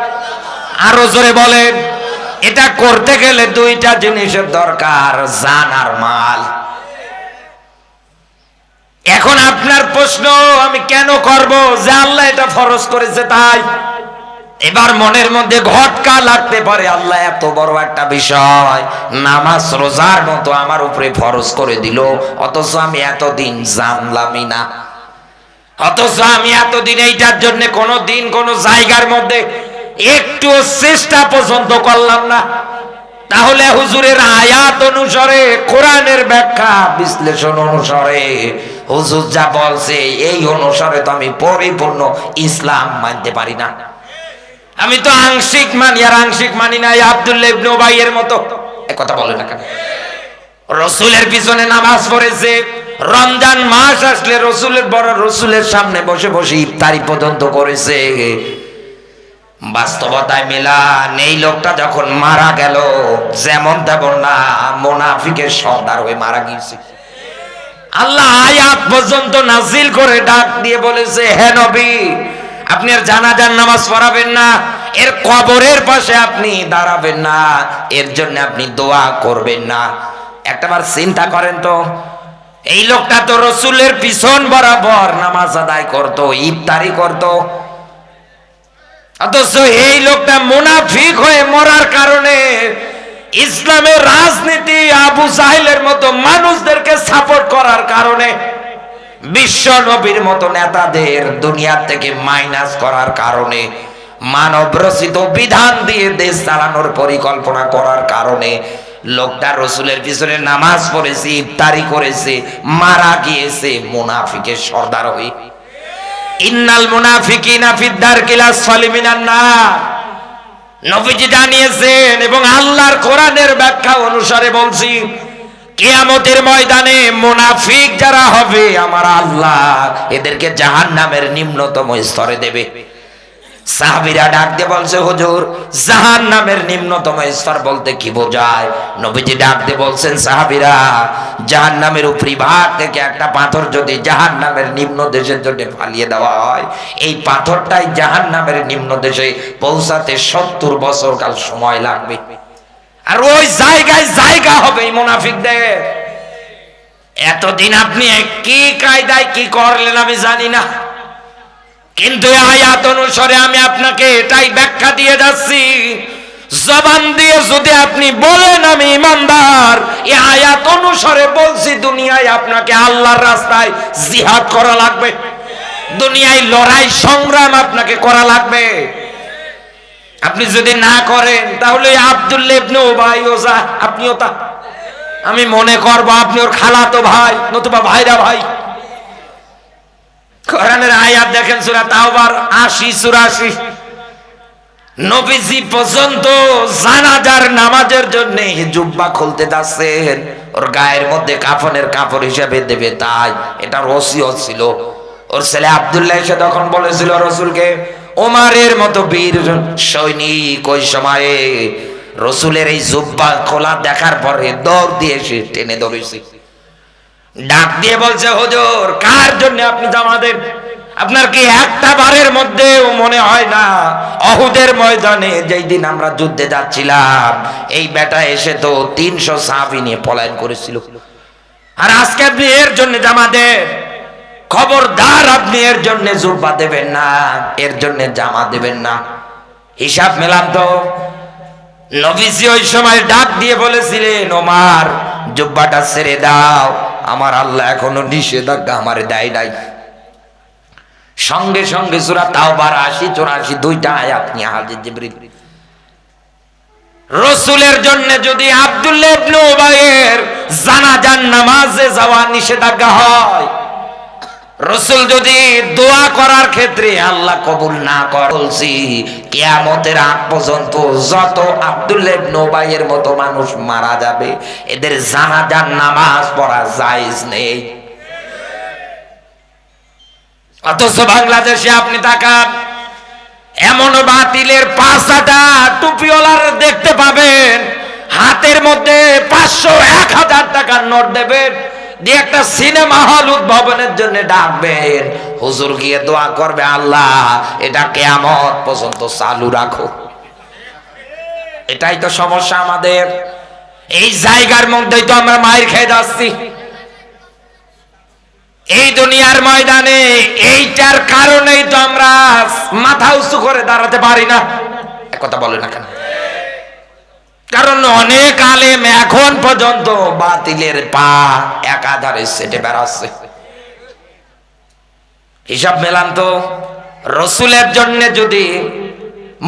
Speaker 1: আরো জোরে বলেন। এটা করতে গেলে দুইটা জিনিসের দরকার, জান আর মাল। এখন আপনার প্রশ্ন, আমি কেন করব? যে আল্লাহ এটা ফরজ করেছে তাই। এবার মনের মধ্যে ঘটকা লাগতে পারে, আল্লাহ এত বড় একটা বিষয় নামাজ রোজার মতো আমার উপরে ফরজ করে দিল, অথচ আমি এতদিন জানলামই না, অথচ আমি এতদিন এইটার জন্য কোনো দিন কোনো জায়গার মধ্যে একটু চেষ্টা পর্যন্ত করলাম না। তাহলে হুজুরের আয়াত অনুসারে, কোরআনের ব্যাখ্যা বিশ্লেষণ অনুসারে হুজুর যা বলছে এই অনুসারে তো আমি পরিপূর্ণ ইসলাম মানতে পারি না। আমি তো আংশিক মানি, আর আংশিক মানি না আব্দুল্লাহ ইবনে উবাইয়ের মতো। এক কথা বলে না কেন? রসুলের পিছনে নামাজ পড়েছে, রমজান মাস আসলে রসুলের সামনে বসে বসে ইফতারি পর্যন্ত করেছে। বাস্তবতায় মিলান, এই লোকটা যখন মারা গেল যেমন তেমন না, মুনাফিকের সর্দার হয়ে মারা গিয়েছে। আল্লাহ আয়াত পর্যন্ত নাজিল করে ডাক দিয়ে বলেছে, হে নবী, আপনি আর জানাজার নামাজ পড়াবেন না, এর কবরের পাশে আপনি দাঁড়াবেন না, এর জন্য আপনি দোয়া করবেন না। একটাবার চিন্তা করেন তো, এই লোকটা তো রসুলের পিছন বরাবর নামাজ আদায় করত, ইফতারি করত, অথচ এই লোকটা মুনাফিক হয়ে মরার কারণে ইসলামের রাজনীতি আবু জাহেলের মতো মানুষদেরকে সাপোর্ট করার কারণে, বিশ্ব নবীর মতো নেতাদের দুনিয়া থেকে মাইনাস করার কারণে, মানব রচিত বিধান দিয়ে দেশ চালানোর পরিকল্পনা করার কারণে লোকটা রসুলের পিছনে নামাজ পড়েছে, ইফতারি করেছে, মারা গিয়েছে মুনাফিকের সর্দার হয়ে। ইন্নাল মুনাফিকিনা ফিদ দারকিল আসফালি মিনান নার, নবীজি জানিয়েছেন এবং আল্লাহর কোরআনের ব্যাখ্যা অনুসারে বলছি, কিয়ামতের ময়দানে মুনাফিক যারা হবে আমার আল্লাহ এদেরকে জাহান্নামের নিম্নতম স্তরে দেবে। সাহাবীরা ডাক দিয়ে বলছে, হুজুর জাহান্নামের নিম্নতম স্তর বলতে কি বোঝায়? নবীজি ডাক দিয়ে বলছেন, সাহাবীরা, জাহান্নামের উপরি ভাগ থেকে একটা পাথর যদি জাহান্নামের নিম্ন দেশের জন্য ফালিয়ে দেওয়া হয়, এই পাথরটাই জাহান্নামের নিম্ন দেশে পৌঁছাতে 70 বছর কাল সময় লাগবে। আর ওই জায়গায় জায়গা হবে এই মুনাফিকদের। এতদিন আপনি কি কায়দায় কি করলেন আমি জানি না, কিন্তু আয়াত অনুসারে আমি আপনাকে এটাই ব্যাখ্যা দিয়ে যাচ্ছি। জবান দিয়ে যদি আপনি বলেন আমি ইমানদার, এই আয়াত অনুসারে বলছি, দুনিয়ায় আপনাকে আল্লাহর রাস্তায় জিহাদ করা লাগবে, দুনিয়ায় লড়াই সংগ্রাম আপনাকে করা লাগবে। আপনি যদি না করেন তাহলে আব্দুল্লাহ ইবনে উবাই ওজা আপনিও তা, আমি মনে করব আপনি ওর খালাতো ভাই, নতুবা ভাইরা ভাই। কোরআনের আয়াত দেখেন সূরা তাওবার 80-84, নবীজি পর্যন্ত জানাজার নামাজের জন্য জুব্বা খুলতে যাচ্ছেন, ওর গায়ের মধ্যে কাফনের কাপড় হিসেবে দেবে তাই, এটার ওসিয়ত ছিল। ওর ছেলে আব্দুল্লাহ এসে তখন বলেছিল রসুলকে, ওমারের মতো বীর সৈনিক ওই সময়ে রসুলের এই জুব্বা খোলা দেখার পরে দৌড় দিয়ে এসে টেনে ধরেছে, ডাক দিয়ে বলছে, হুজুর কার জন্য আপনি জামা দেন? আপনার কি একটা বারের মধ্যেও মনে হয় না অহুদের ময়দানে যেই দিন আমরা যুদ্ধে যাচ্ছিলাম এই বেটা এসে তো 300 সাহাবী নিয়ে পলায়ন করেছিল, আর আজকে আপনি এর জন্য জামা দেন? খবরদার, আপনি এর জন্য জুব্বা দেবেন না, এর জন্য জামা দেবেন না। হিসাব মেলাম তো। নবীজি ওই সময় ডাক দিয়ে বলেছিলেন, ওমর জুব্বাটা ছেড়ে দাও, আমার আল্লাহ এখনো নিষেধাজ্ঞা আমারে দেয় নাই। সঙ্গে সঙ্গে সূরা তাওবার 80-84 দুইটা আয়াত নিয়ে হাজির জিবরিল। রসুলের জন্য যদি আব্দুল্লাহ ইবনে উবাইয়ের জানাজার নামাজে যাওয়া নিষেধাজ্ঞা হয়, রসুল যদি দোয়া করার ক্ষেত্রে আল্লাহ কবুল না করে, বলছি কিয়ামতের আগ পর্যন্ত যত আব্দুল্লাহ ইবনে উবাইয়ের মতো মানুষ মারা যাবে এদের জানাজার নামাজ পড়া জায়েজ নেই। অথচ বাংলাদেশে আপনি তাকান, এমন বাতিলের 5টা টুপিওয়ালার দেখতে পাবেন, হাতের মধ্যে 500-1000 টাকার নোট দেবেন, দিয়ে একটা সিনেমা হল উদ্ভাবনের জন্য ডাকবেন, হুজুর গিয়ে দোয়া করবে, আল্লাহ এটা কিয়ামত পর্যন্ত চালু রাখো। এটাই তো সমস্যা আমাদের। এই জায়গার মধ্যেই তো আমরা মায়ের খেয়ে যাচ্ছি এই দুনিয়ার ময়দানে। এইটার কারণেই তো আমরা মাথা উঁচু করে দাঁড়াতে পারি না। কথা বলে না কেন? কারণ অনেক আলেম এখন পর্যন্ত বাতিলের পা একাধারে সেটে বেড়াচ্ছে। হিসাব মেলান তো, রসুলের জন্য যদি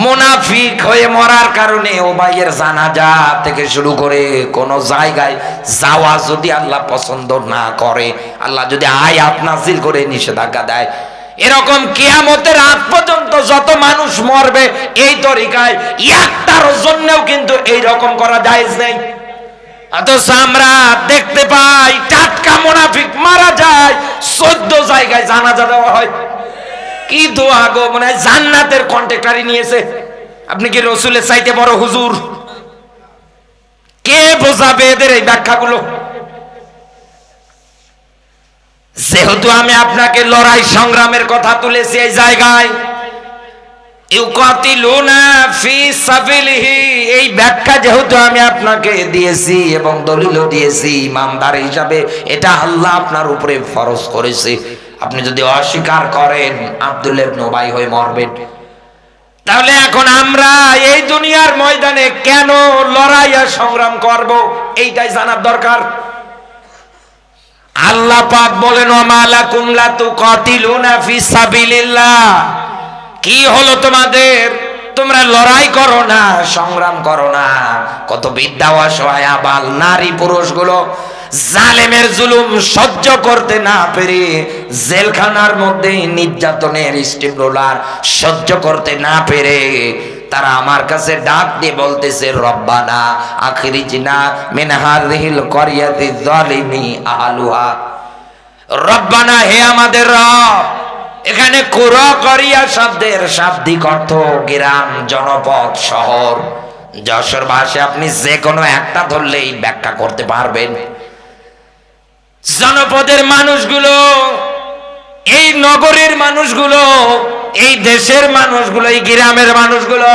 Speaker 1: মুনাফিক হয়ে মরার কারণে ও ভাইয়ের জানাজা থেকে শুরু করে কোন জায়গায় যাওয়া যদি আল্লাহ পছন্দ না করে, আল্লাহ যদি আয়াত নাযিল করে নিষেধাজ্ঞা দেয়, এরকম কিয়ামতের আগ পর্যন্ত যত মানুষ মরবে এই তরিকায়, একটার জন্যও কিন্তু এই রকম করা জায়েজ নেই। অথচ আমরা দেখতে পাই টাটকা মুনাফিক মারা যায়, 14 জায়গায় জানাজা দেওয়া হয়। কি দোয়া গো, মনে হয় জান্নাতের কন্ট্রাক্টরই নিয়েছে। আপনি কি রসুলের চাইতে বড় হুজুর? কে বোঝাবে এদের এই ব্যাখ্যাগুলো? যেহেতু আমি আপনাকে লড়াই সংগ্রামের কথা তুলেছি এই জায়গায়, ইউকাতিলুনা ফি সাবিলিহি, এই ব্যাখ্যা যেহেতু আমি আপনাকে দিয়েছি এবং দলিলও দিয়েছি ইমানদার হিসাবে, এটা আল্লাহ আপনার উপরে ফরজ করেছে। আপনি যদি অস্বীকার করেন আব্দুল্লাহ ইবনে উবাই হয়ে মরবেন। তাহলে এখন আমরা এই দুনিয়ার ময়দানে কেন লড়াই আর সংগ্রাম করব, এইটাই জানার দরকার। আল্লাহ পাক বলেন ওয়া লাকুম লা তুকাতিলুনা ফি সাবিলিল্লাহ, কি হলো তোমাদের, তোমরা লড়াই করো না, সংগ্রাম করো না। কত বিধবা অসহায় আবাল নারী পুরুষগুলো জালেমের জুলুম সহ্য করতে না পেরে জেলখানার মধ্যে নির্যাতনের স্টিম রোলার সহ্য করতে না পেরে তারা আমার কাছে ডাক দিয়ে বলতেছে, রব্বানা আখরিজনা মিন হাযিহিল ক্বরিয়াতি যালিমি আহলুহা। রব্বানা, হে আমাদের রব। এখানে কুরা করিয়া শব্দের শাব্দিক অর্থ গ্রাম, জনপদ, শহর। যশোর ভাষায় আপনি যে কোনো একটা ধরলেই ব্যাখ্যা করতে পারবেন। জনপদের মানুষগুলো, এই নগরের মানুষগুলো, এই দেশের মানুষগুলো, এই গ্রামের মানুষগুলো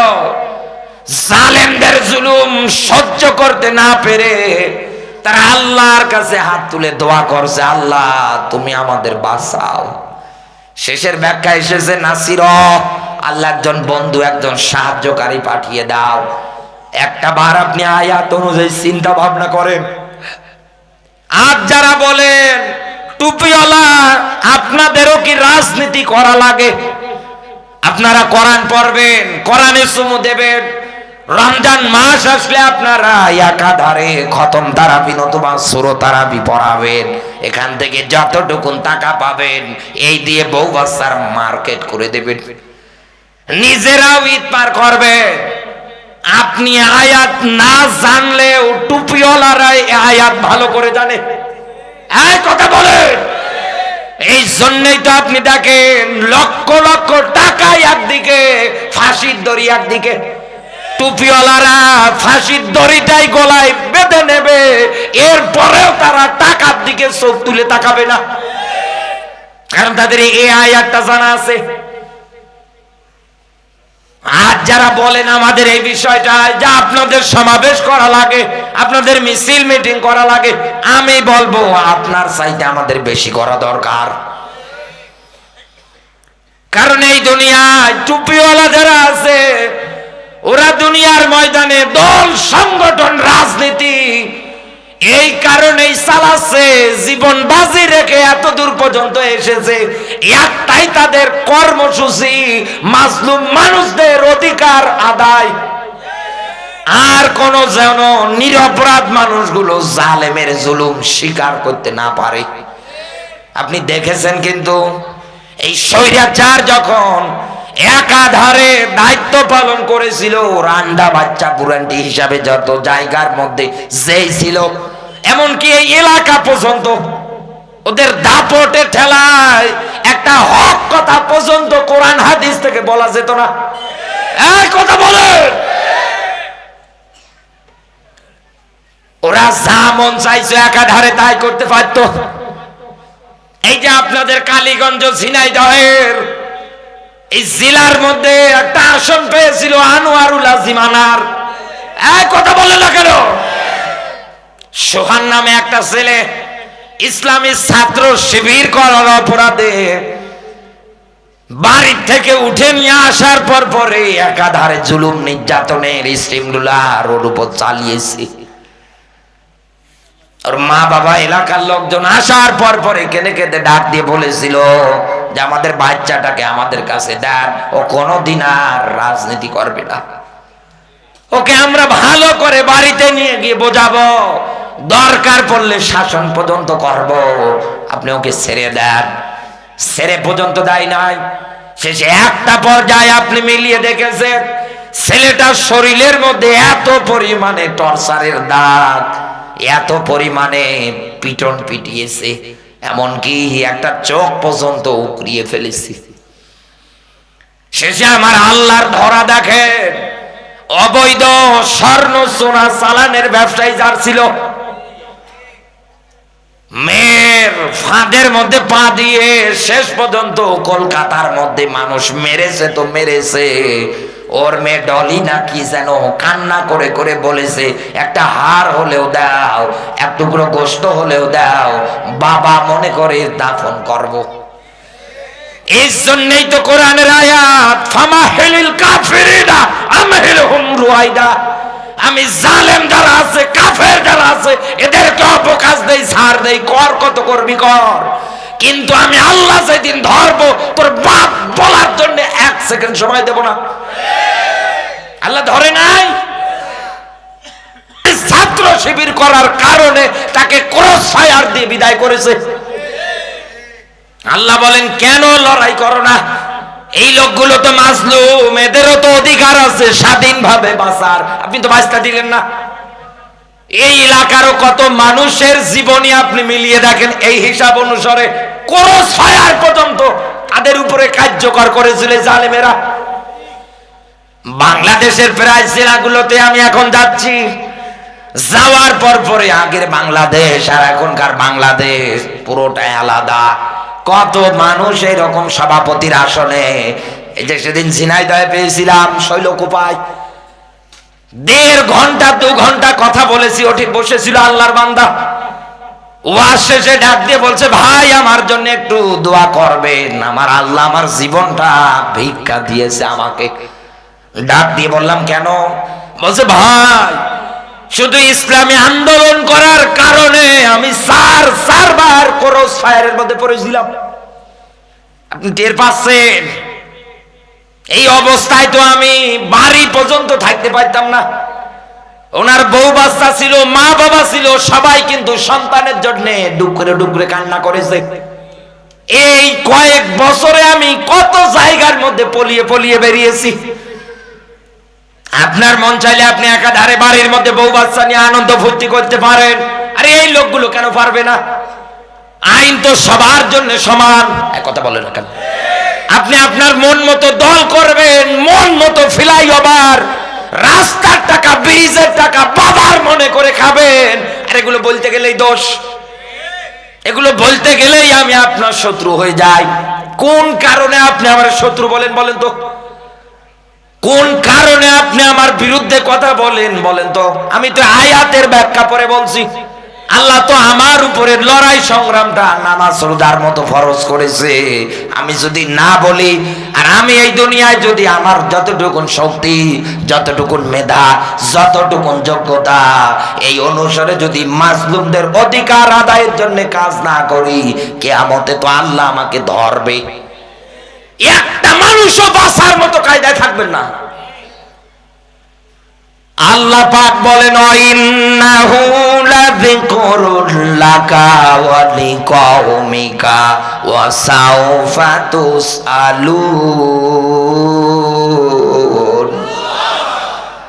Speaker 1: জালেমদের জুলুম সহ্য করতে না পেরে তারা আল্লাহর কাছে হাত তুলে দোয়া করছে, আল্লাহ তুমি আমাদের বাঁচাও। শেষের ব্যাখ্যা এসেছে নাসির, আল্লাহ একজন বন্ধু, একজন সাহায্যকারী পাঠিয়ে দাও। একটা বার আপনি আয়াত অনুযায়ী চিন্তা ভাবনা করেন। আজ যারা বলেন টুপিওয়ালা, আপনাদেরও কি রাজনীতি করা লাগে? আপনারা কোরআন পড়বেন, কোরআনে চুমু দেবেন, রমজান মাস আসলে আপনারা একাধারে খতম তারাবি নতুবা সূরা তারাবি পড়াবেন। এখান থেকে যতটুকুন টাকা পাবেন এই দিয়ে বউ বাচ্চার মার্কেট করে দেবেন, নিজেরাও ঈদ পার করবেন। আপনি আয়াত না জানলেও টুপিওয়ালারা আয়াত ভালো করে জানে। এই কথা বলেন। এই জন্যই তো আপনি দেখেন লক্ষ লক্ষ টাকা একদিকে, ফাঁসির দড়ি একদিকে। টুপিওয়ালারা ফাঁসির দড়িটাই গলায় বেঁধে নেবে, এরপরেও তারা টাকার দিকে চোখ তুলে তাকাবে না, কারণ তাদের এই আয়াতটা জানা আছে। আজ যারা বলেন আমাদের এই বিষয়টা যে আপনাদের সমাবেশ করা লাগে, আপনাদের মিছিল মিটিং করা লাগে, আমি বলবো আপনার চাইতে আমাদের বেশি করা দরকার। কারণ এই দুনিয়ায় টুপিওয়ালা যারা আছে ওরা দুনিয়ার ময়দানে দল, সংগঠন, রাজনীতি এই কারণেই চালাচ্ছে, জীবন বাজি রেখে এত দূর পর্যন্ত এসেছে। একটাই তাদের কর্মসূচি, মাজলুম মানুষদের অধিকার আদায়, আর কোন যেন নিরপরাধ মানুষগুলো জালেমের জুলুম স্বীকার করতে না পারে। আপনি দেখেছেন কিন্তু এই স্বৈরাচার যখন একাধারে দায়িত্ব পালন করেছিল, রান্ডা বাচ্চা বুরান্ডি হিসাবে যত জায়গার মধ্যে যেই ছিল, এমনকি এই এলাকা পর্যন্ত ওদের দাপটে ঠেলায় একটা হক কথা পর্যন্ত কোরআন হাদিস থেকে বলা যেত না। এই কথা বলে ওরা যা মন চাইছে একাধারে তাই করতে পারতো। এই যে আপনাদের কালীগঞ্জ, ঝিনাইদহের এই জেলার মধ্যে একটা আসন পেয়েছিল আনোয়ারুল আজিম আনার, এই কথা বলে না কেন? সোহান নামে একটা ছেলে ইসলামী ছাত্র শিবির করার অপরাধে বাড়ির থেকে উঠে নিয়ে আসার পরে একাধারে জুলুম নির্যাতনের স্টিমগুলা ওর উপর চালিয়েছে। ওর মা বাবা এলাকার লোকজন আসার পরে কেঁদে কেঁদে ডাক দিয়ে বলেছিল যে আমাদের বাচ্চাটাকে আমাদের কাছে দেন, ও কোনোদিন আর রাজনীতি করবে না, ওকে আমরা ভালো করে বাড়িতে নিয়ে গিয়ে বোঝাবো, দরকার পড়লে শাসন পর্যন্ত করব, আপনি ওকে ছেড়ে দেন। ছেড়ে পর্যন্ত দেয় নাই। শেষে একটা পর্যায়ে আপনি মিলিয়ে দেখেছেন ছেলেটার শরীরের মধ্যে এত পরিমাণে টর্চারের দাগ, এত পরিমাণে পিটন পিটিয়েছে, এমনকি একটা চোখ পর্যন্ত উকড়িয়ে ফেলেছি। শেষে আমার আল্লাহর ধরা দেখেন, অবৈধ স্বর্ণ সোনা চালানের ব্যবসায়ী যার ছিল, মেয়ের ফাঁদের মধ্যে পা দিয়ে শেষ পর্যন্ত কলকাতার মধ্যে মানুষ মেরেছে তো মেরেছে। ওর মেয়ে ডলি না কি যেন কান্না করে করে বলেছে, একটা হাড় হলেও দাও, এক টুকরো গোশত হলেও দাও, বাবা মনে করে দাফন করব। এই জন্যই তো কোরআনের আয়াত, ফামাহিলিল কাফিরিনা আমহিলহুম রুয়াইদা, আমি জালেম যারা আছে, কাফের যারা আছে, এদেরকে অবকাশ দেই, ছাড় দেই, কর কত করবি কর, কিন্তু আমি আল্লাহ যেদিন ধরবো তোর বাপ বলার জন্য 1 সেকেন্ড সময় দেব না। আল্লাহ ধরে নাই, ছাত্র শিবির করার কারণে তাকে ক্রস ফায়ার দিয়ে বিদায় করেছে। আল্লাহ বলেন কেন লড়াই করো না? এই লোকগুলো তো মাজলুম, এদেরও তো অধিকার আছে স্বাধীনভাবে বাঁচার, আপনি তো বাঁচতে দিলেন না। এই এলাকারও কত মানুষের জীবনী আপনি মিলিয়ে দেখেন, এই হিসাব অনুসারে ক্রস ফায়ার পর্যন্ত তাদের উপরে কার্যকর করেছিল জালেমেরা। বাংলাদেশের প্রায় জেলাগুলোতে আমি এখন যাচ্ছি, যাওয়ার পরে আগের বাংলাদেশ আর এখনকার বাংলাদেশ পুরোটাই আলাদা। কত মানুষ এরকম সভাপতির আসনে, এই যে সেদিন ঝিনাইদহে পেয়েছিলাম শৈলকুপায়, 1.5 ঘন্টা 2 ঘন্টা কথা বলেছি, ওঠে বসেছিল আল্লাহর বান্দা, ওয়াজ শেষে ডাক দিয়ে বলছে, ভাই আমার জন্য একটু দোয়া করবেন, আমার আল্লাহ আমার জীবনটা ভিক্ষা দিয়েছে আমাকে। ডাক দিয়ে বললাম কেন? বলছে ভাই শুধু ইসলামী আন্দোলন করার কারণে আমি 4বার ক্রস ফায়ারের মধ্যে পড়েছিলাম। আপনি টের পাচ্ছেন? এই অবস্থায় তো আমি বাড়ি পর্যন্ত থাকতে পারতাম না। ওনার বউ বাচ্চা ছিল, মা বাবা ছিল, সবাই কিন্তু সন্তানের জন্য ডুকরে ডুকরে কান্না করেছে। এই কয়েক বছরে আমি কত জায়গার মধ্যে পলিয়ে পলিয়ে বেরিয়েছি। আপনার মন চাইলে আপনি একাধারে বাড়ির মধ্যে বউ বাচ্চা নিয়ে আনন্দ ফুর্তি করতে পারেন, আরে এই লোকগুলো কেন পারবে না? আইন তো সবার জন্য সমান, কথা বলে না কেন? আপনি আপনার মন মতো দল করবেন, মন মতো ফ্লাইওভার, রাস্তার টাকা, ব্রিজের টাকা বাবার মনে করে খাবেন, আর এগুলো বলতে গেলেই দোষ, এগুলো বলতে গেলেই আমি আপনার শত্রু হয়ে যাই। কোন কারণে আপনি আমার শত্রু বলেন বলেন তো? কোন কারণে আপনি আমার বিরুদ্ধে কথা বলেন বলেন তো? আমি তো আয়াতের ব্যাখ্যা পরে বলছি। আল্লাহ তো আমার উপরে লড়াই সংগ্রামটা নামাজ রোজার মতো ফরজ করেছে। আমি যদি না বলি, আর আমি এই দুনিয়ায় যদি আমার যতটুকুন শক্তি, যতটুকুন মেধা, যতটুকুন যোগ্যতা, এই অনুসারে যদি মাজলুমদের অধিকার আদায়ের জন্য কাজ না করি, কিয়ামতে তো আল্লাহ আমাকে ধরবে। একটা মানুষও বাঁচার মতো কায়দায় থাকবেন না। আল্লাহ পাক বলেন, ইন্নাহু লাযিকরুল লাকা ওয়া লিকাওমিকা ওয়া সাওফা তুসআলুন।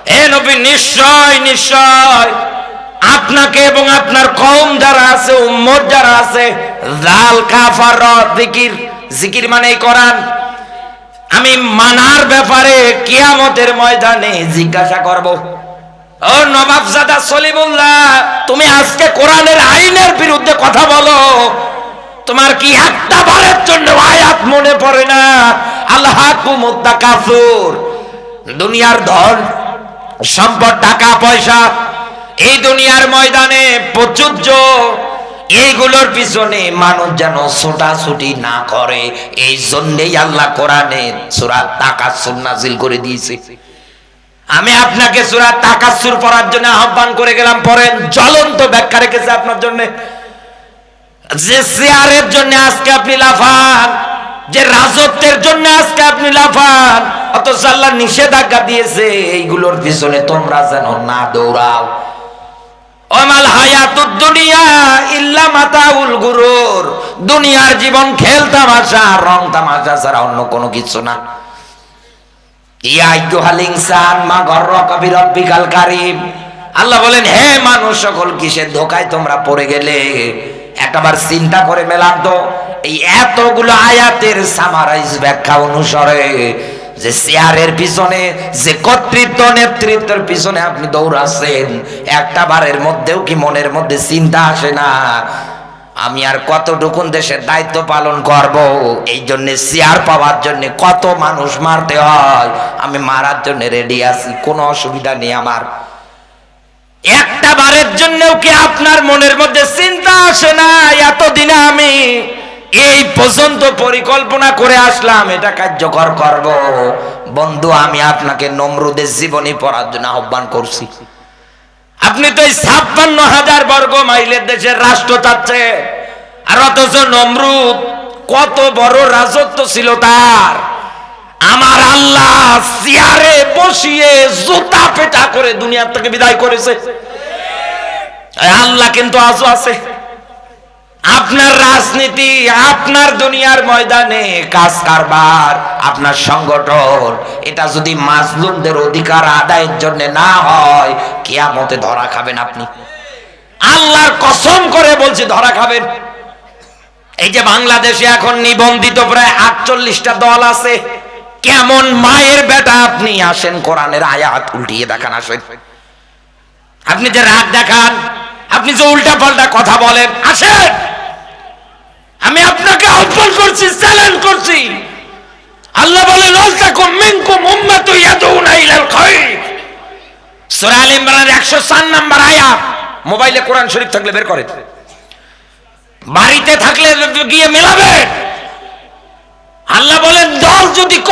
Speaker 1: হে নবী, নিশ্চয় নিশ্চয় আপনাকে এবং আপনার কওম যারা আছে, উম্মত যারা আছে, জাল কাফার জিকির, জিকির মানে কোরআন, আমি মানার ব্যাপারে কিয়ামতের ময়দানে জিজ্ঞাসা করব। ও নবাবজাদা সলিমুল্লাহ, তুমি আজকে কোরআনের আইনের বিরুদ্ধে কথা বলো, তোমার কি একটা বারের জন্য আয়াত মনে পড়ে না? আল্লাহাকুমুত তাকাসুর, দুনিয়ার ধন সম্পদ, টাকা পয়সা, এই দুনিয়ার ময়দানে প্রচুর্য, এইগুলোর পিছনে মানুষ যেন ছোটাছুটি না করে, এই জন্যই আল্লাহ কোরআনে সূরা তাকাসুর নাযিল করে দিয়েছে। আমি আপনাকে সূরা তাকাসুর পড়ার জন্য আহ্বান করে গেলাম, পড়েন। জ্বলন্ত ব্যাখ্যা রেখেছে আপনার জন্য। যে চেয়ারের জন্য আজকে আপনি লাফান, যে রাজত্বের জন্য আজকে আপনি লাফান, অথচ আল্লাহ নিষেধাজ্ঞা দিয়েছে এইগুলোর পিছনে তোমরা যেন না দৌড়াও। ওমাল হায়াতুদ দুনিয়া ইল্লা মাতাউল গুরুর, দুনিয়ার জীবন খেল তামাশা, রং তামাশা ছাড়া অন্য কোনো কিছু না। ইয়া আইয়ুহাল ইনসান মা গররাকা বিরাব্বিকাল কারীম, আল্লাহ বলেন হে মানুষ সকল, কিসের ধোঁকায় তোমরা পড়ে গেলে? একবার চিন্তা করে মেলান তো, এই এতগুলো আয়াতের সামারাইজ ব্যাখ্যা অনুসারে যে চেয়ারের পিছনে, যে কর্তৃত্ব নেতৃত্বের পিছনে আপনি দৌড়াচ্ছেন, একটা বারের মধ্যেও কি মনের মধ্যে চিন্তা আসে না আমি আর কতটুকুন দেশের দায়িত্ব পালন করব? এই জন্য চেয়ার পাওয়ার জন্য কত মানুষ মারতে হয়, আমি মারার জন্য রেডি আছি, কোনো অসুবিধা নেই আমার। একটা বারের জন্যও কি আপনার মনের মধ্যে চিন্তা আসে না এতদিনে আমি এই পর্যন্ত পরিকল্পনা করে আসলাম, এটা কার্যকর করব? বন্ধু, আমি আপনাকে নমরুদের জীবনী পড়ার জন্য আহ্বান করছি। আপনি তো এই 56,000 বর্গ মাইলের দেশের রাষ্ট্র চাচ্ছে, আর অথচ নমরুদ কত বড় রাজত্ব ছিল তার। আমার আল্লাহ চেয়ারে বসিয়ে জুতা পেটা করে দুনিয়ার থেকে বিদায় করেছে। আল্লাহ কিন্তু আজও আছে। আপনার রাজনীতি, আপনার দুনিয়ার ময়দানে কাজ কারবার, আপনার সংগঠন, এটা যদি মাজলুমদের অধিকার আদায়ের জন্য না হয়, কিয়ামতে ধরা খাবেন আপনি। আল্লাহর কসম করে বলছি, ধরা খাবেন। এই যে বাংলাদেশে এখন নিবন্ধিত প্রায় 48টা দল আছে, কেমন মায়ের বেটা আপনি? আসেন কোরআনের আয়াত উল্টিয়ে দেখান। আসেন, আপনি যে রাগ দেখান, আপনি যে উল্টা পাল্টা কথা বলেন, আসেন। আমি আপনাকে আহ্বান করছি, চ্যালেঞ্জ করছি। আল্লাহ বলেন ওয়ালতাকুম মিনকুম উম্মাতুন ইয়াদউনা ইলাল খায়র, সূরা আলে ইমরানের 104 নম্বর আয়াত। মোবাইলে কোরআন শরীফ থাকলে বের করেন, বাড়িতে থাকলে গিয়ে মেলাবেন।